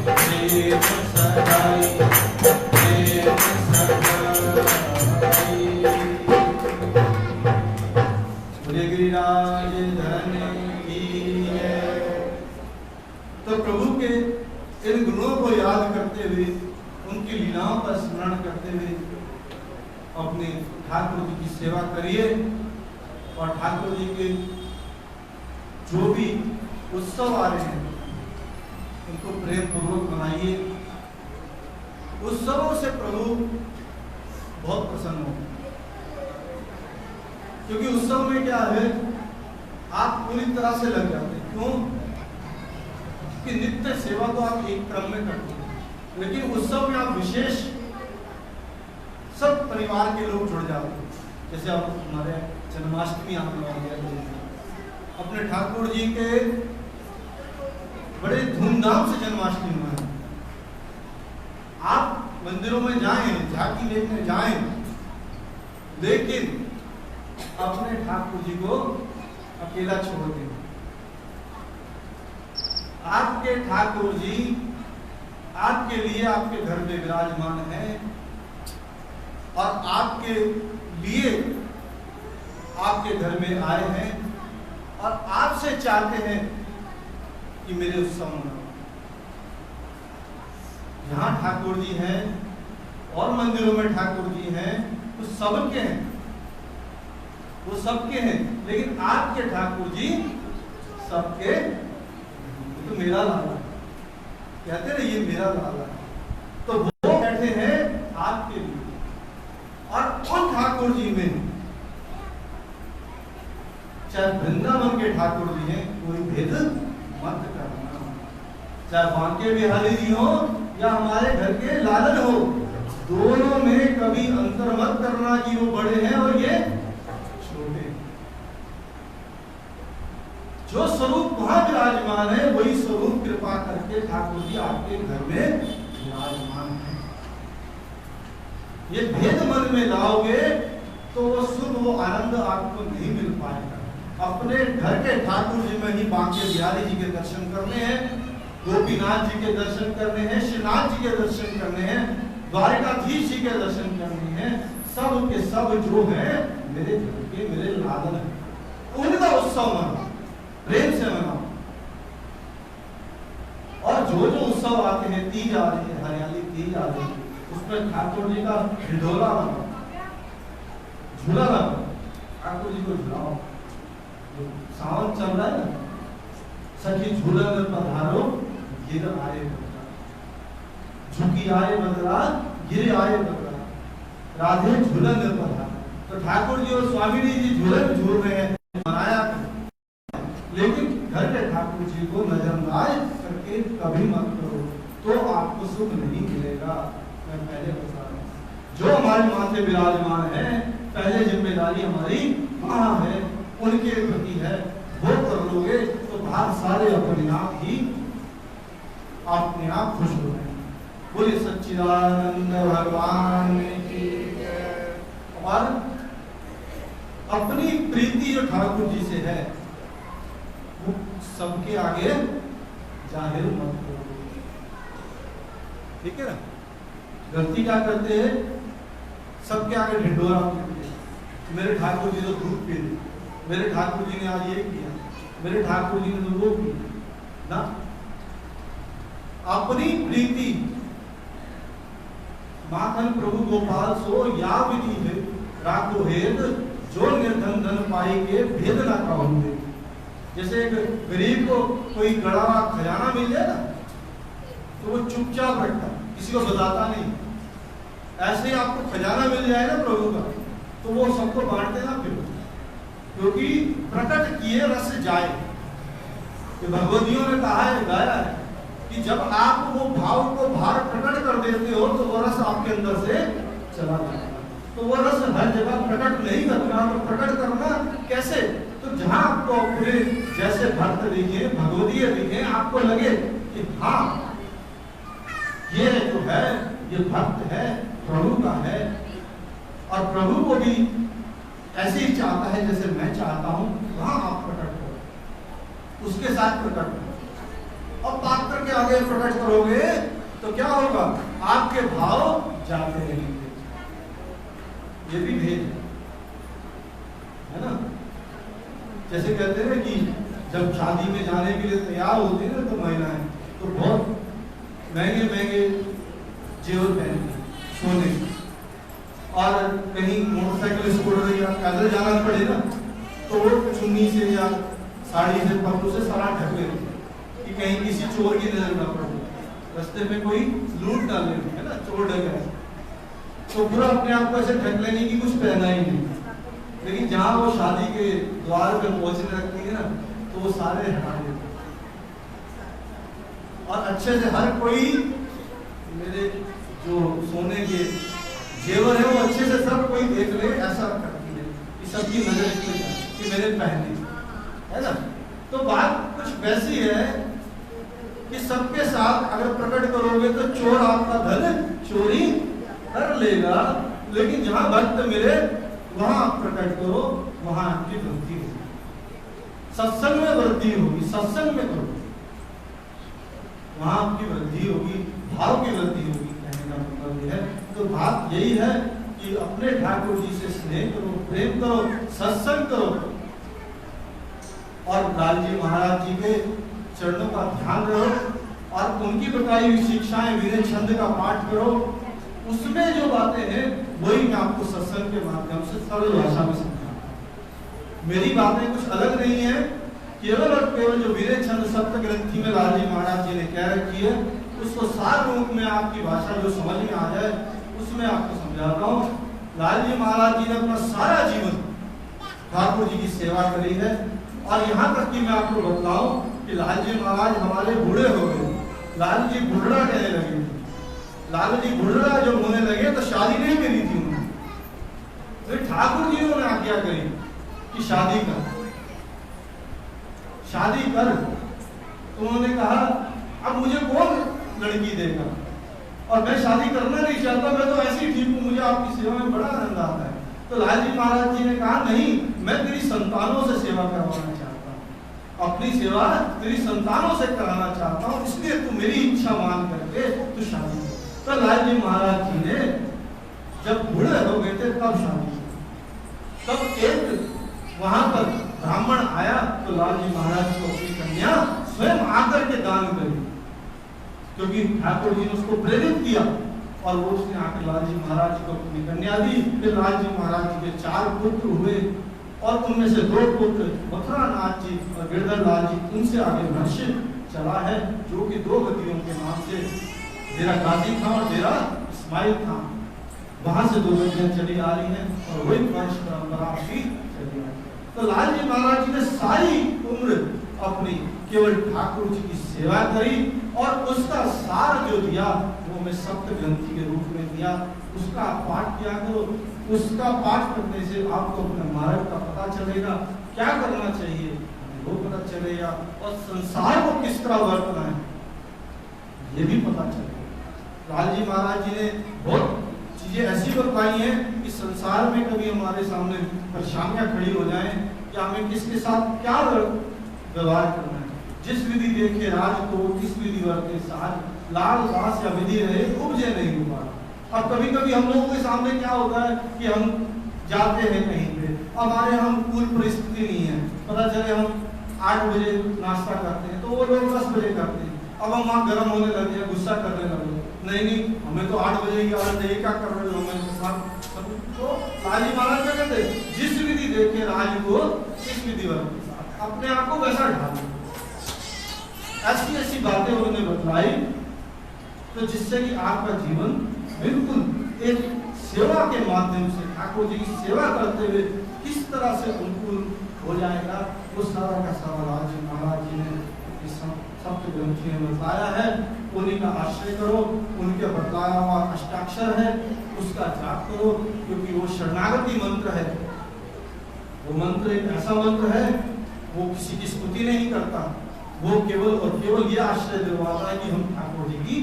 प्रेम सगाई, प्रेम सगाई। बोले गिरिराज धन की जय। तो प्रभु के इन गुणों को याद करते हुए, उनकी लीलाओं का स्मरण करते हुए अपने ठाकुर जी की सेवा करिए और ठाकुर जी के जो भी उत्सव आ रहे हैं उनको प्रेम पूर्वक मनाइए। उत्सवों से प्रभु बहुत प्रसन्न हो, क्योंकि उत्सव में क्या है, आप पूरी तरह से लग जाते हैं। क्यों? कि नित्य सेवा तो आप एक क्रम में करते हैं, लेकिन उत्सव में आप विशेष सब परिवार के लोग जुड़ जाते हैं। जैसे आप हमारे जन्माष्टमी आप अपने ठाकुर जी के बड़े धूमधाम से जन्माष्टमी मनाए। आप मंदिरों में जाएं, झांकी लेने जाएं, लेकिन अपने ठाकुर जी को अकेला छोड़ दें। आपके ठाकुर जी आपके लिए आपके घर में विराजमान है और आपके लिए आपके घर में आए हैं और आपसे चाहते हैं कि मेरे उत्सव मनाओ। यहाँ ठाकुर जी हैं और मंदिरों में ठाकुर जी हैं, तो सबके हैं, वो सबके हैं, लेकिन आपके ठाकुर जी सबके, तो मेरा लाला कहते हैं, ये मेरा लाला है, तो वो बैठे हैं आपके लिए। और उन ठाकुर जी में चाहे वृंदावन के ठाकुर जी हैं, कोई भेद मत करना, चाहे बांके बिहारी जी हो या हमारे घर के लालन हो, दोनों में कभी अंतर मत करना कि वो बड़े हैं और ये छोटे। जो स्वरूप वहां विराजमान है वही स्वरूप कृपा करके ठाकुर जी आपके घर में विराजमान है। ये भेद मन में लाओगे तो वो सुख, वो आनंद आपको नहीं मिल पाएगा। अपने घर के ठाकुर जी में ही बांके बिहारी जी के दर्शन करने हैं, गोपीनाथ जी के दर्शन करने हैं, श्रीनाथ जी के दर्शन करने हैं, द्वारिकाधीश जी के दर्शन करने हैं, सब के सब जो है मेरे घर के, मेरे लालन है। उनका उत्सव मनाओ, प्रेम से मनाओ। और जो जो उत्सव आते हैं, तीज आ रही है, हरियाली तीज आ रही है, उसमें ठाकुर जी का ढिंढोरा बनाओ, झूला लगाओ, ठाकुर जी को झुलाओ। सावन चल रहा है ना, सखी झूला में पधारो, गिर आए बदला, झुकी आए बदला, गिर आए बदला, राधे झूलन में पधारो। तो ठाकुर जी और स्वामी जी झूलन झूल रहे हैं, मनाया, लेकिन घर के ठाकुर जी को नजरअंदाज करके कभी मत करो, तो आपको सुख नहीं मिलेगा। मैं पहले बता रहा हूं, जो हमारे माथे विराजमान है, पहले जिम्मेदारी हमारी वहां है, उनके प्रति है, वो कर लोगे तो बाहर सारे अपने आप ही अपने आप खुश हो जाएंगे। बोले सच्चिदानंद भगवान की जय। और अपनी प्रीति जो ठाकुर जी से है वो सबके आगे जाहिर मत करो, ठीक है ना। गलती क्या करते हैं, सबके आगे ढिंढोरा पीटते हैं, मेरे ठाकुर जी तो दूध पी रहे, मेरे ठाकुर जी ने आज ये किया, मेरे ठाकुर जी ने तो वो किया ना। अपनी प्रीति माखन प्रभु गोपाल सो या विधि है राखो हेद, जो निर्धन धन पाई के भेद ना कहूंगे। जैसे एक गरीब को कोई गड़ा हुआ खजाना मिल जाए ना, तो वो चुपचाप रखता, किसी को बताता नहीं। ऐसे ही आपको खजाना मिल जाए ना प्रभु का, तो वो सबको बांटते ना फिर, क्योंकि प्रकट किए रस जाए। तो भगवतियों ने कहा है, गाया है कि जब आप वो भाव को बाहर प्रकट कर देते हो तो वो रस आपके अंदर से चला जाएगा। तो वो रस हर जगह प्रकट नहीं करना, तो प्रकट करना कैसे, तो जहां आपको अपने जैसे भक्त दिखे, भगवतीय दिखे, आपको लगे कि हाँ ये जो है ये भक्त है, प्रभु का है, और प्रभु को भी ऐसे ही चाहता है जैसे मैं चाहता हूं, वहां आप प्रकट करो, उसके साथ प्रकट करो। और पात्र के आगे प्रकट करोगे तो क्या होगा, आपके भाव जाते रहेंगे। ये भी भेद है ना। जैसे कहते हैं कि जब शादी में जाने के लिए तैयार होते हैं ना, तो महिलाएं तो बहुत महंगे महंगे जेवर पहनते सोने, और कहीं मोटरसाइकिल स्कूटर या पैदल जाना पड़े ना, तो वो चुन्नी से या साड़ी से, पल्लू से सारा ढक लेते कि कहीं किसी चोर की नजर ना पड़े, रास्ते में कोई लूट ना ले, है ना, चोर ढक है, तो पूरा अपने आप को ऐसे ढक लेने की कुछ पहना ही नहीं। लेकिन जहां वो शादी के द्वार पे पहुंचने लगती है ना, तो वो सारे हटा देते, और अच्छे से हर कोई मेरे जो सोने के जेवर है वो अच्छे से सब कोई देख ले, ऐसा करती है कि सबकी नजर इस पे जाए कि मेरे पहने, है ना। तो बात कुछ वैसी है कि सबके साथ अगर प्रकट करोगे तो चोर आपका धन चोरी कर लेगा, लेकिन जहां भक्त मिले वहां आप प्रकट करो, वहां आपकी वृद्धि होगी, सत्संग में वृद्धि होगी, सत्संग में करो, वहां आपकी वृद्धि होगी, भाव की वृद्धि होगी। कहने का मतलब यह है, तो बात यही है कि अपने ठाकुर जी से स्नेह करो, प्रेम करो, सत्संग करो और लाल जी महाराज जी के चरणों का ध्यान रहो और उनकी बताई हुई शिक्षाएं विनय छंद का पाठ करो। उसमें जो बातें हैं वही मैं आपको सत्संग के माध्यम से सरल भाषा में समझाऊंगा। मेरी बातें कुछ अलग नहीं है, केवल और केवल जो विनय छंद सप्त ग्रंथि में लाल जी महाराज जी ने कह रखी है उसको सार रूप में आपकी भाषा जो समझ में आ जाए उसमें आपको समझाता हूँ। लाल जी महाराज जी ने अपना सारा जीवन ठाकुर जी की सेवा करी है और यहाँ तक कि मैं आपको बताऊं कि लाल जी महाराज हमारे बूढ़े हो गए, लाल जी बुढ़ड़ा कहने लगे थे। लाल जी बुढ़ड़ा जब होने लगे तो शादी नहीं करी थी उन्होंने, तो ठाकुर जी ने आज्ञा करी कि शादी कर, शादी कर। तो उन्होंने कहा अब मुझे कौन लड़की देगा और मैं शादी करना नहीं चाहता, मैं तो ऐसे ही ठीक हूँ, मुझे आपकी सेवा में बड़ा आनंद आता है। तो लाल जी महाराज जी ने कहा नहीं, मैं तेरी संतानों से सेवा करवाना चाहता हूँ, अपनी सेवा तेरी संतानों से कराना चाहता हूँ, इसलिए तू मेरी इच्छा मान करके तू शादी कर। तो लाल जी महाराज जी ने जब बूढ़े हो गए थे तब शादी की। तब एक वहां पर ब्राह्मण आया तो लाल जी महाराज को अपनी कन्या स्वयं आकर के दान करी, क्योंकि ठाकुर जी ने उसको प्रेरित किया और वो उसने आकर लाल जी महाराज को अपनी कन्या दी। फिर लाल जी महाराज जी के 4 पुत्र हुए और उनमें से 2 पुत्र मथुरा नाथ जी और गिरधर लाल जी, उनसे आगे वंश चला है जो कि 2 गतियों के नाम से तेरा गाजी था और तेरा इस्माइल था। वहां से 2 गतियां चली आ रही हैं और वही वंश परंपरा भी चली आ रही है। तो लाल जी महाराज जी ने सारी उम्र अपनी केवल ठाकुर जी की सेवा करी और उसका सार जो दिया वो मैं सप्त ग्रंथि के रूप में दिया। उसका पाठ किया करो, उसका पाठ करने से आपको अपने मार्ग का पता चलेगा, क्या करना चाहिए वो पता चलेगा और संसार को किस तरह वर्तना है ये भी पता चलेगा। लाल जी महाराज जी ने बहुत चीजें ऐसी बताई हैं कि संसार में कभी हमारे सामने परेशानियां खड़ी हो जाएं कि हमें किसके साथ क्या व्यवहार करना है। जिस विधि देखे राज को किस विधि वर्ते साज, लाल दास या विधि रहे उपजे नहीं हुआ। अब कभी कभी हम लोगों के सामने क्या होता है कि हम जाते हैं कहीं पे, हमारे हम अनुकूल परिस्थिति नहीं है, पता चले हम 8 बजे नाश्ता करते हैं तो वो लोग 10 बजे करते हैं। अब हम वहाँ गर्म होने लगे हैं, गुस्सा करने लगे, नहीं हमें तो 8 बजे की आदत है, क्या कर रहे हो हमें साथ। तो लाल जी महाराज क्या कहते हैं, जिस विधि देखे राज को किस विधि वर्ते साज, अपने आप को वैसा ढालो। ऐसी ऐसी बातें उन्होंने बतलाई तो जिससे कि आपका जीवन बिल्कुल एक सेवा के माध्यम से ठाकुर जी की सेवा करते हुए किस तरह से अनुकूल हो जाएगा, वो सारा का सारा लाल जी महाराज जी ने सप्त ग्रंथि में बताया है। उन्हीं का आश्रय करो, उनके बताया हुआ अष्टाक्षर है उसका जाप करो, क्योंकि वो शरणागति मंत्र है। वो मंत्र एक ऐसा मंत्र है वो किसी की स्तुति नहीं करता, वो केवल और केवल ये आश्रय दिलवाता है कि हम ठाकुर जी की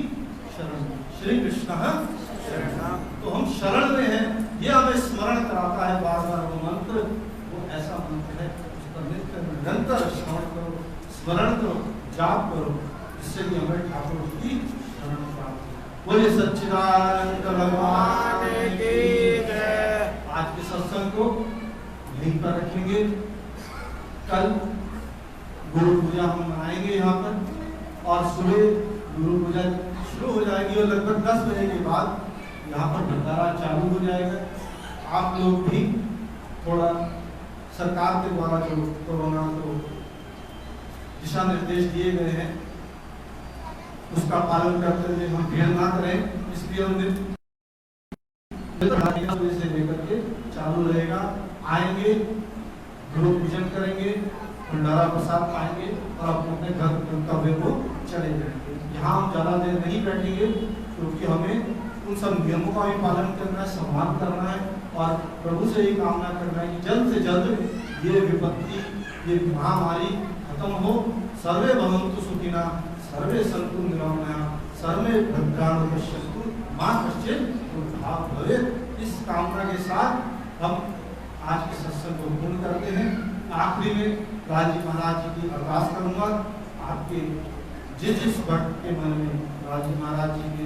शरण, श्री कृष्ण शरण, तो हम शरण में हैं, ये हमें स्मरण कराता है बार बार। वो मंत्र वो ऐसा मंत्र है, उसका नित्य निरंतर श्रवण करो, स्मरण करो, जाप करो, इससे भी हमें ठाकुर जी की शरण प्राप्त हो। बोले सच्चिदानंद भगवान की जय। आज के सत्संग को यहीं पर रखेंगे, कल गुरु पूजा हम मनाएंगे यहाँ पर और सुबह गुरु पूजा शुरू हो जाएगी और लगभग 10 बजे के बाद यहाँ पर भंडारा चालू हो जाएगा। आप लोग भी थोड़ा सरकार के द्वारा जो कोरोना को दिशा निर्देश दिए गए हैं उसका पालन करते हुए हम भीड़ ना करें, इसलिए हम से लेकर के चालू रहेगा। आएंगे, गुरु पूजन करेंगे, भंडारा प्रसाद पाएंगे और अपने घर गंतव्य को चले जाएंगे। यहाँ हम ज़्यादा देर नहीं बैठेंगे क्योंकि हमें उन सब नियमों का भी पालन करना है, सम्मान करना है और प्रभु से ही कामना करना है कि जल्द से जल्द ये विपत्ति, ये महामारी खत्म हो। सर्वे भवन्तु सुखिनः, सर्वे सन्तु निरामयाः, सर्वे भद्राणि पश्यन्तु मा कश्चित् दुर्भाग् भवेत्। इस कामना के साथ हम आज के सत्संग को पूर्ण करते हैं। आखिरी में लाल जी महाराज जी की अरदास करूंगा। आपके जिस भक्त के मन में लाल जी महाराज जी के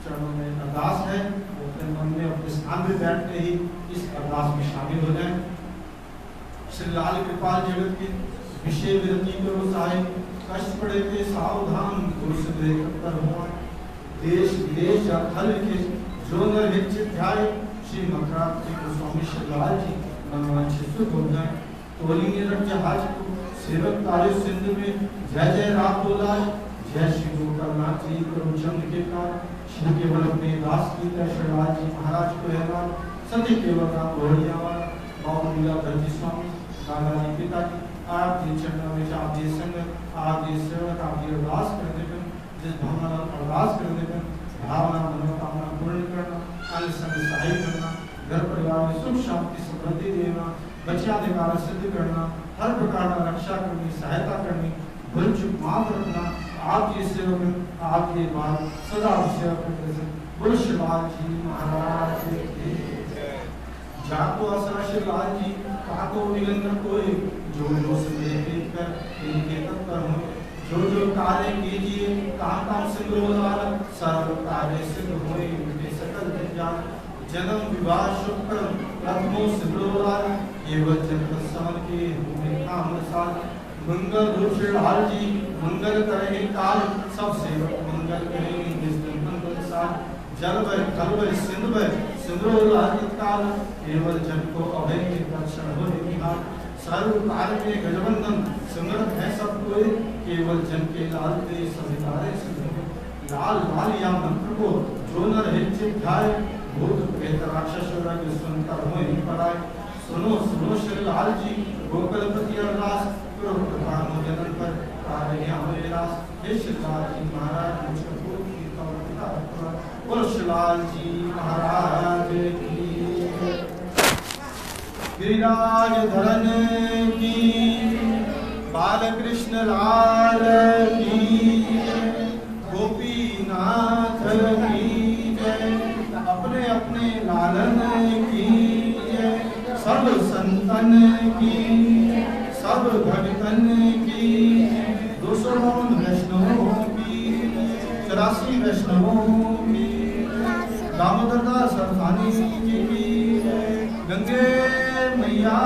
चरणों में अरदास है, वो अपने मन में अपने स्थान पे बैठ के ही इस अरदास में शामिल हो जाए। श्री लाल कृपाल जगत के विषय विरति करो सहाय, कष्ट पड़े थे सावधान गुरु से तत्पर हुआ। देश विदेश या थल के जो नर हित ध्याय, श्री मकरात जी गोस्वामी श्री लाल जी मनोवांछित हो जाए। तोली निरट जहाज को सेवक तारे सिंधु में, जय जय रात बोला, जय श्री गोकर्णनाथ जी करो चंद के कार। श्री केवल अपने दास की श्री लाल जी महाराज को हैरान, सत्य केवल राम घोड़िया वाला बाबू लीलाधर जी स्वामी दादाजी पिताजी आपके चरणों में आप ये संगत, आप ये सेवक, आप ये अरदास करने पर, जिस भावना अरदास करने पर भावना मनोकामना पूर्ण करना, अन्य संग सहाय करना, घर परिवार में सुख शांति समृद्धि देना, बच्चे अधिकार सिद्ध करना, हर प्रकार का रक्षा करनी, सहायता करनी, भूल चूक माफ रखना, आप ये सेवक, आप ये बात सदा सेवा करते हैं। बोलो श्री लाल जी महाराज की जाको आसरा श्री लाल जी काको निगंध कोई, जो जो से देख कर इनके तत्पर हो, जो कार्य कीजिए काम काम सिंधु लाल, सर्व कार्य सिद्ध होए उनके सकल ज्ञान। जन्म विवाह शुभ कर्म प्रथमो सिंधु लाल, केवल जन्म समन के काम साल। मंगल रूप श्री लाल जी मंगल करे काल, सब सेवक मंगल करें जिस दिन मंगल साल। जल भय थल भय सिंधु भय सिंधु लाल काल, केवल जन को अभय के दर्शन हो निहाल। सर्व कार्य में गजबंधन समर्थ है सब कोई, केवल जन के लाल के सवितारे सिद्ध। लाल लाल या मंत्र को जो न रहे चित ध्याय, भूत प्रेत राक्षस रग सुनकर हो ही पराय। सुनो सुनो श्री लाल जी गोकुलपति अरदास, करो कृपा जनन पर कार्य हमें रास। हे श्री लाल जी महाराज मुझको की करुणा करो, बोलो श्री लाल जी महाराज की। गिरिराज धरन की, बालकृष्ण लाल की, गोपीनाथ की जय। अपने अपने लालन की जय, सब संतन की, सब भक्तन की, 252 वैष्णवों की, 84 वैष्णवों की, दामोदर दास सरसानी जी की, गंगे मैया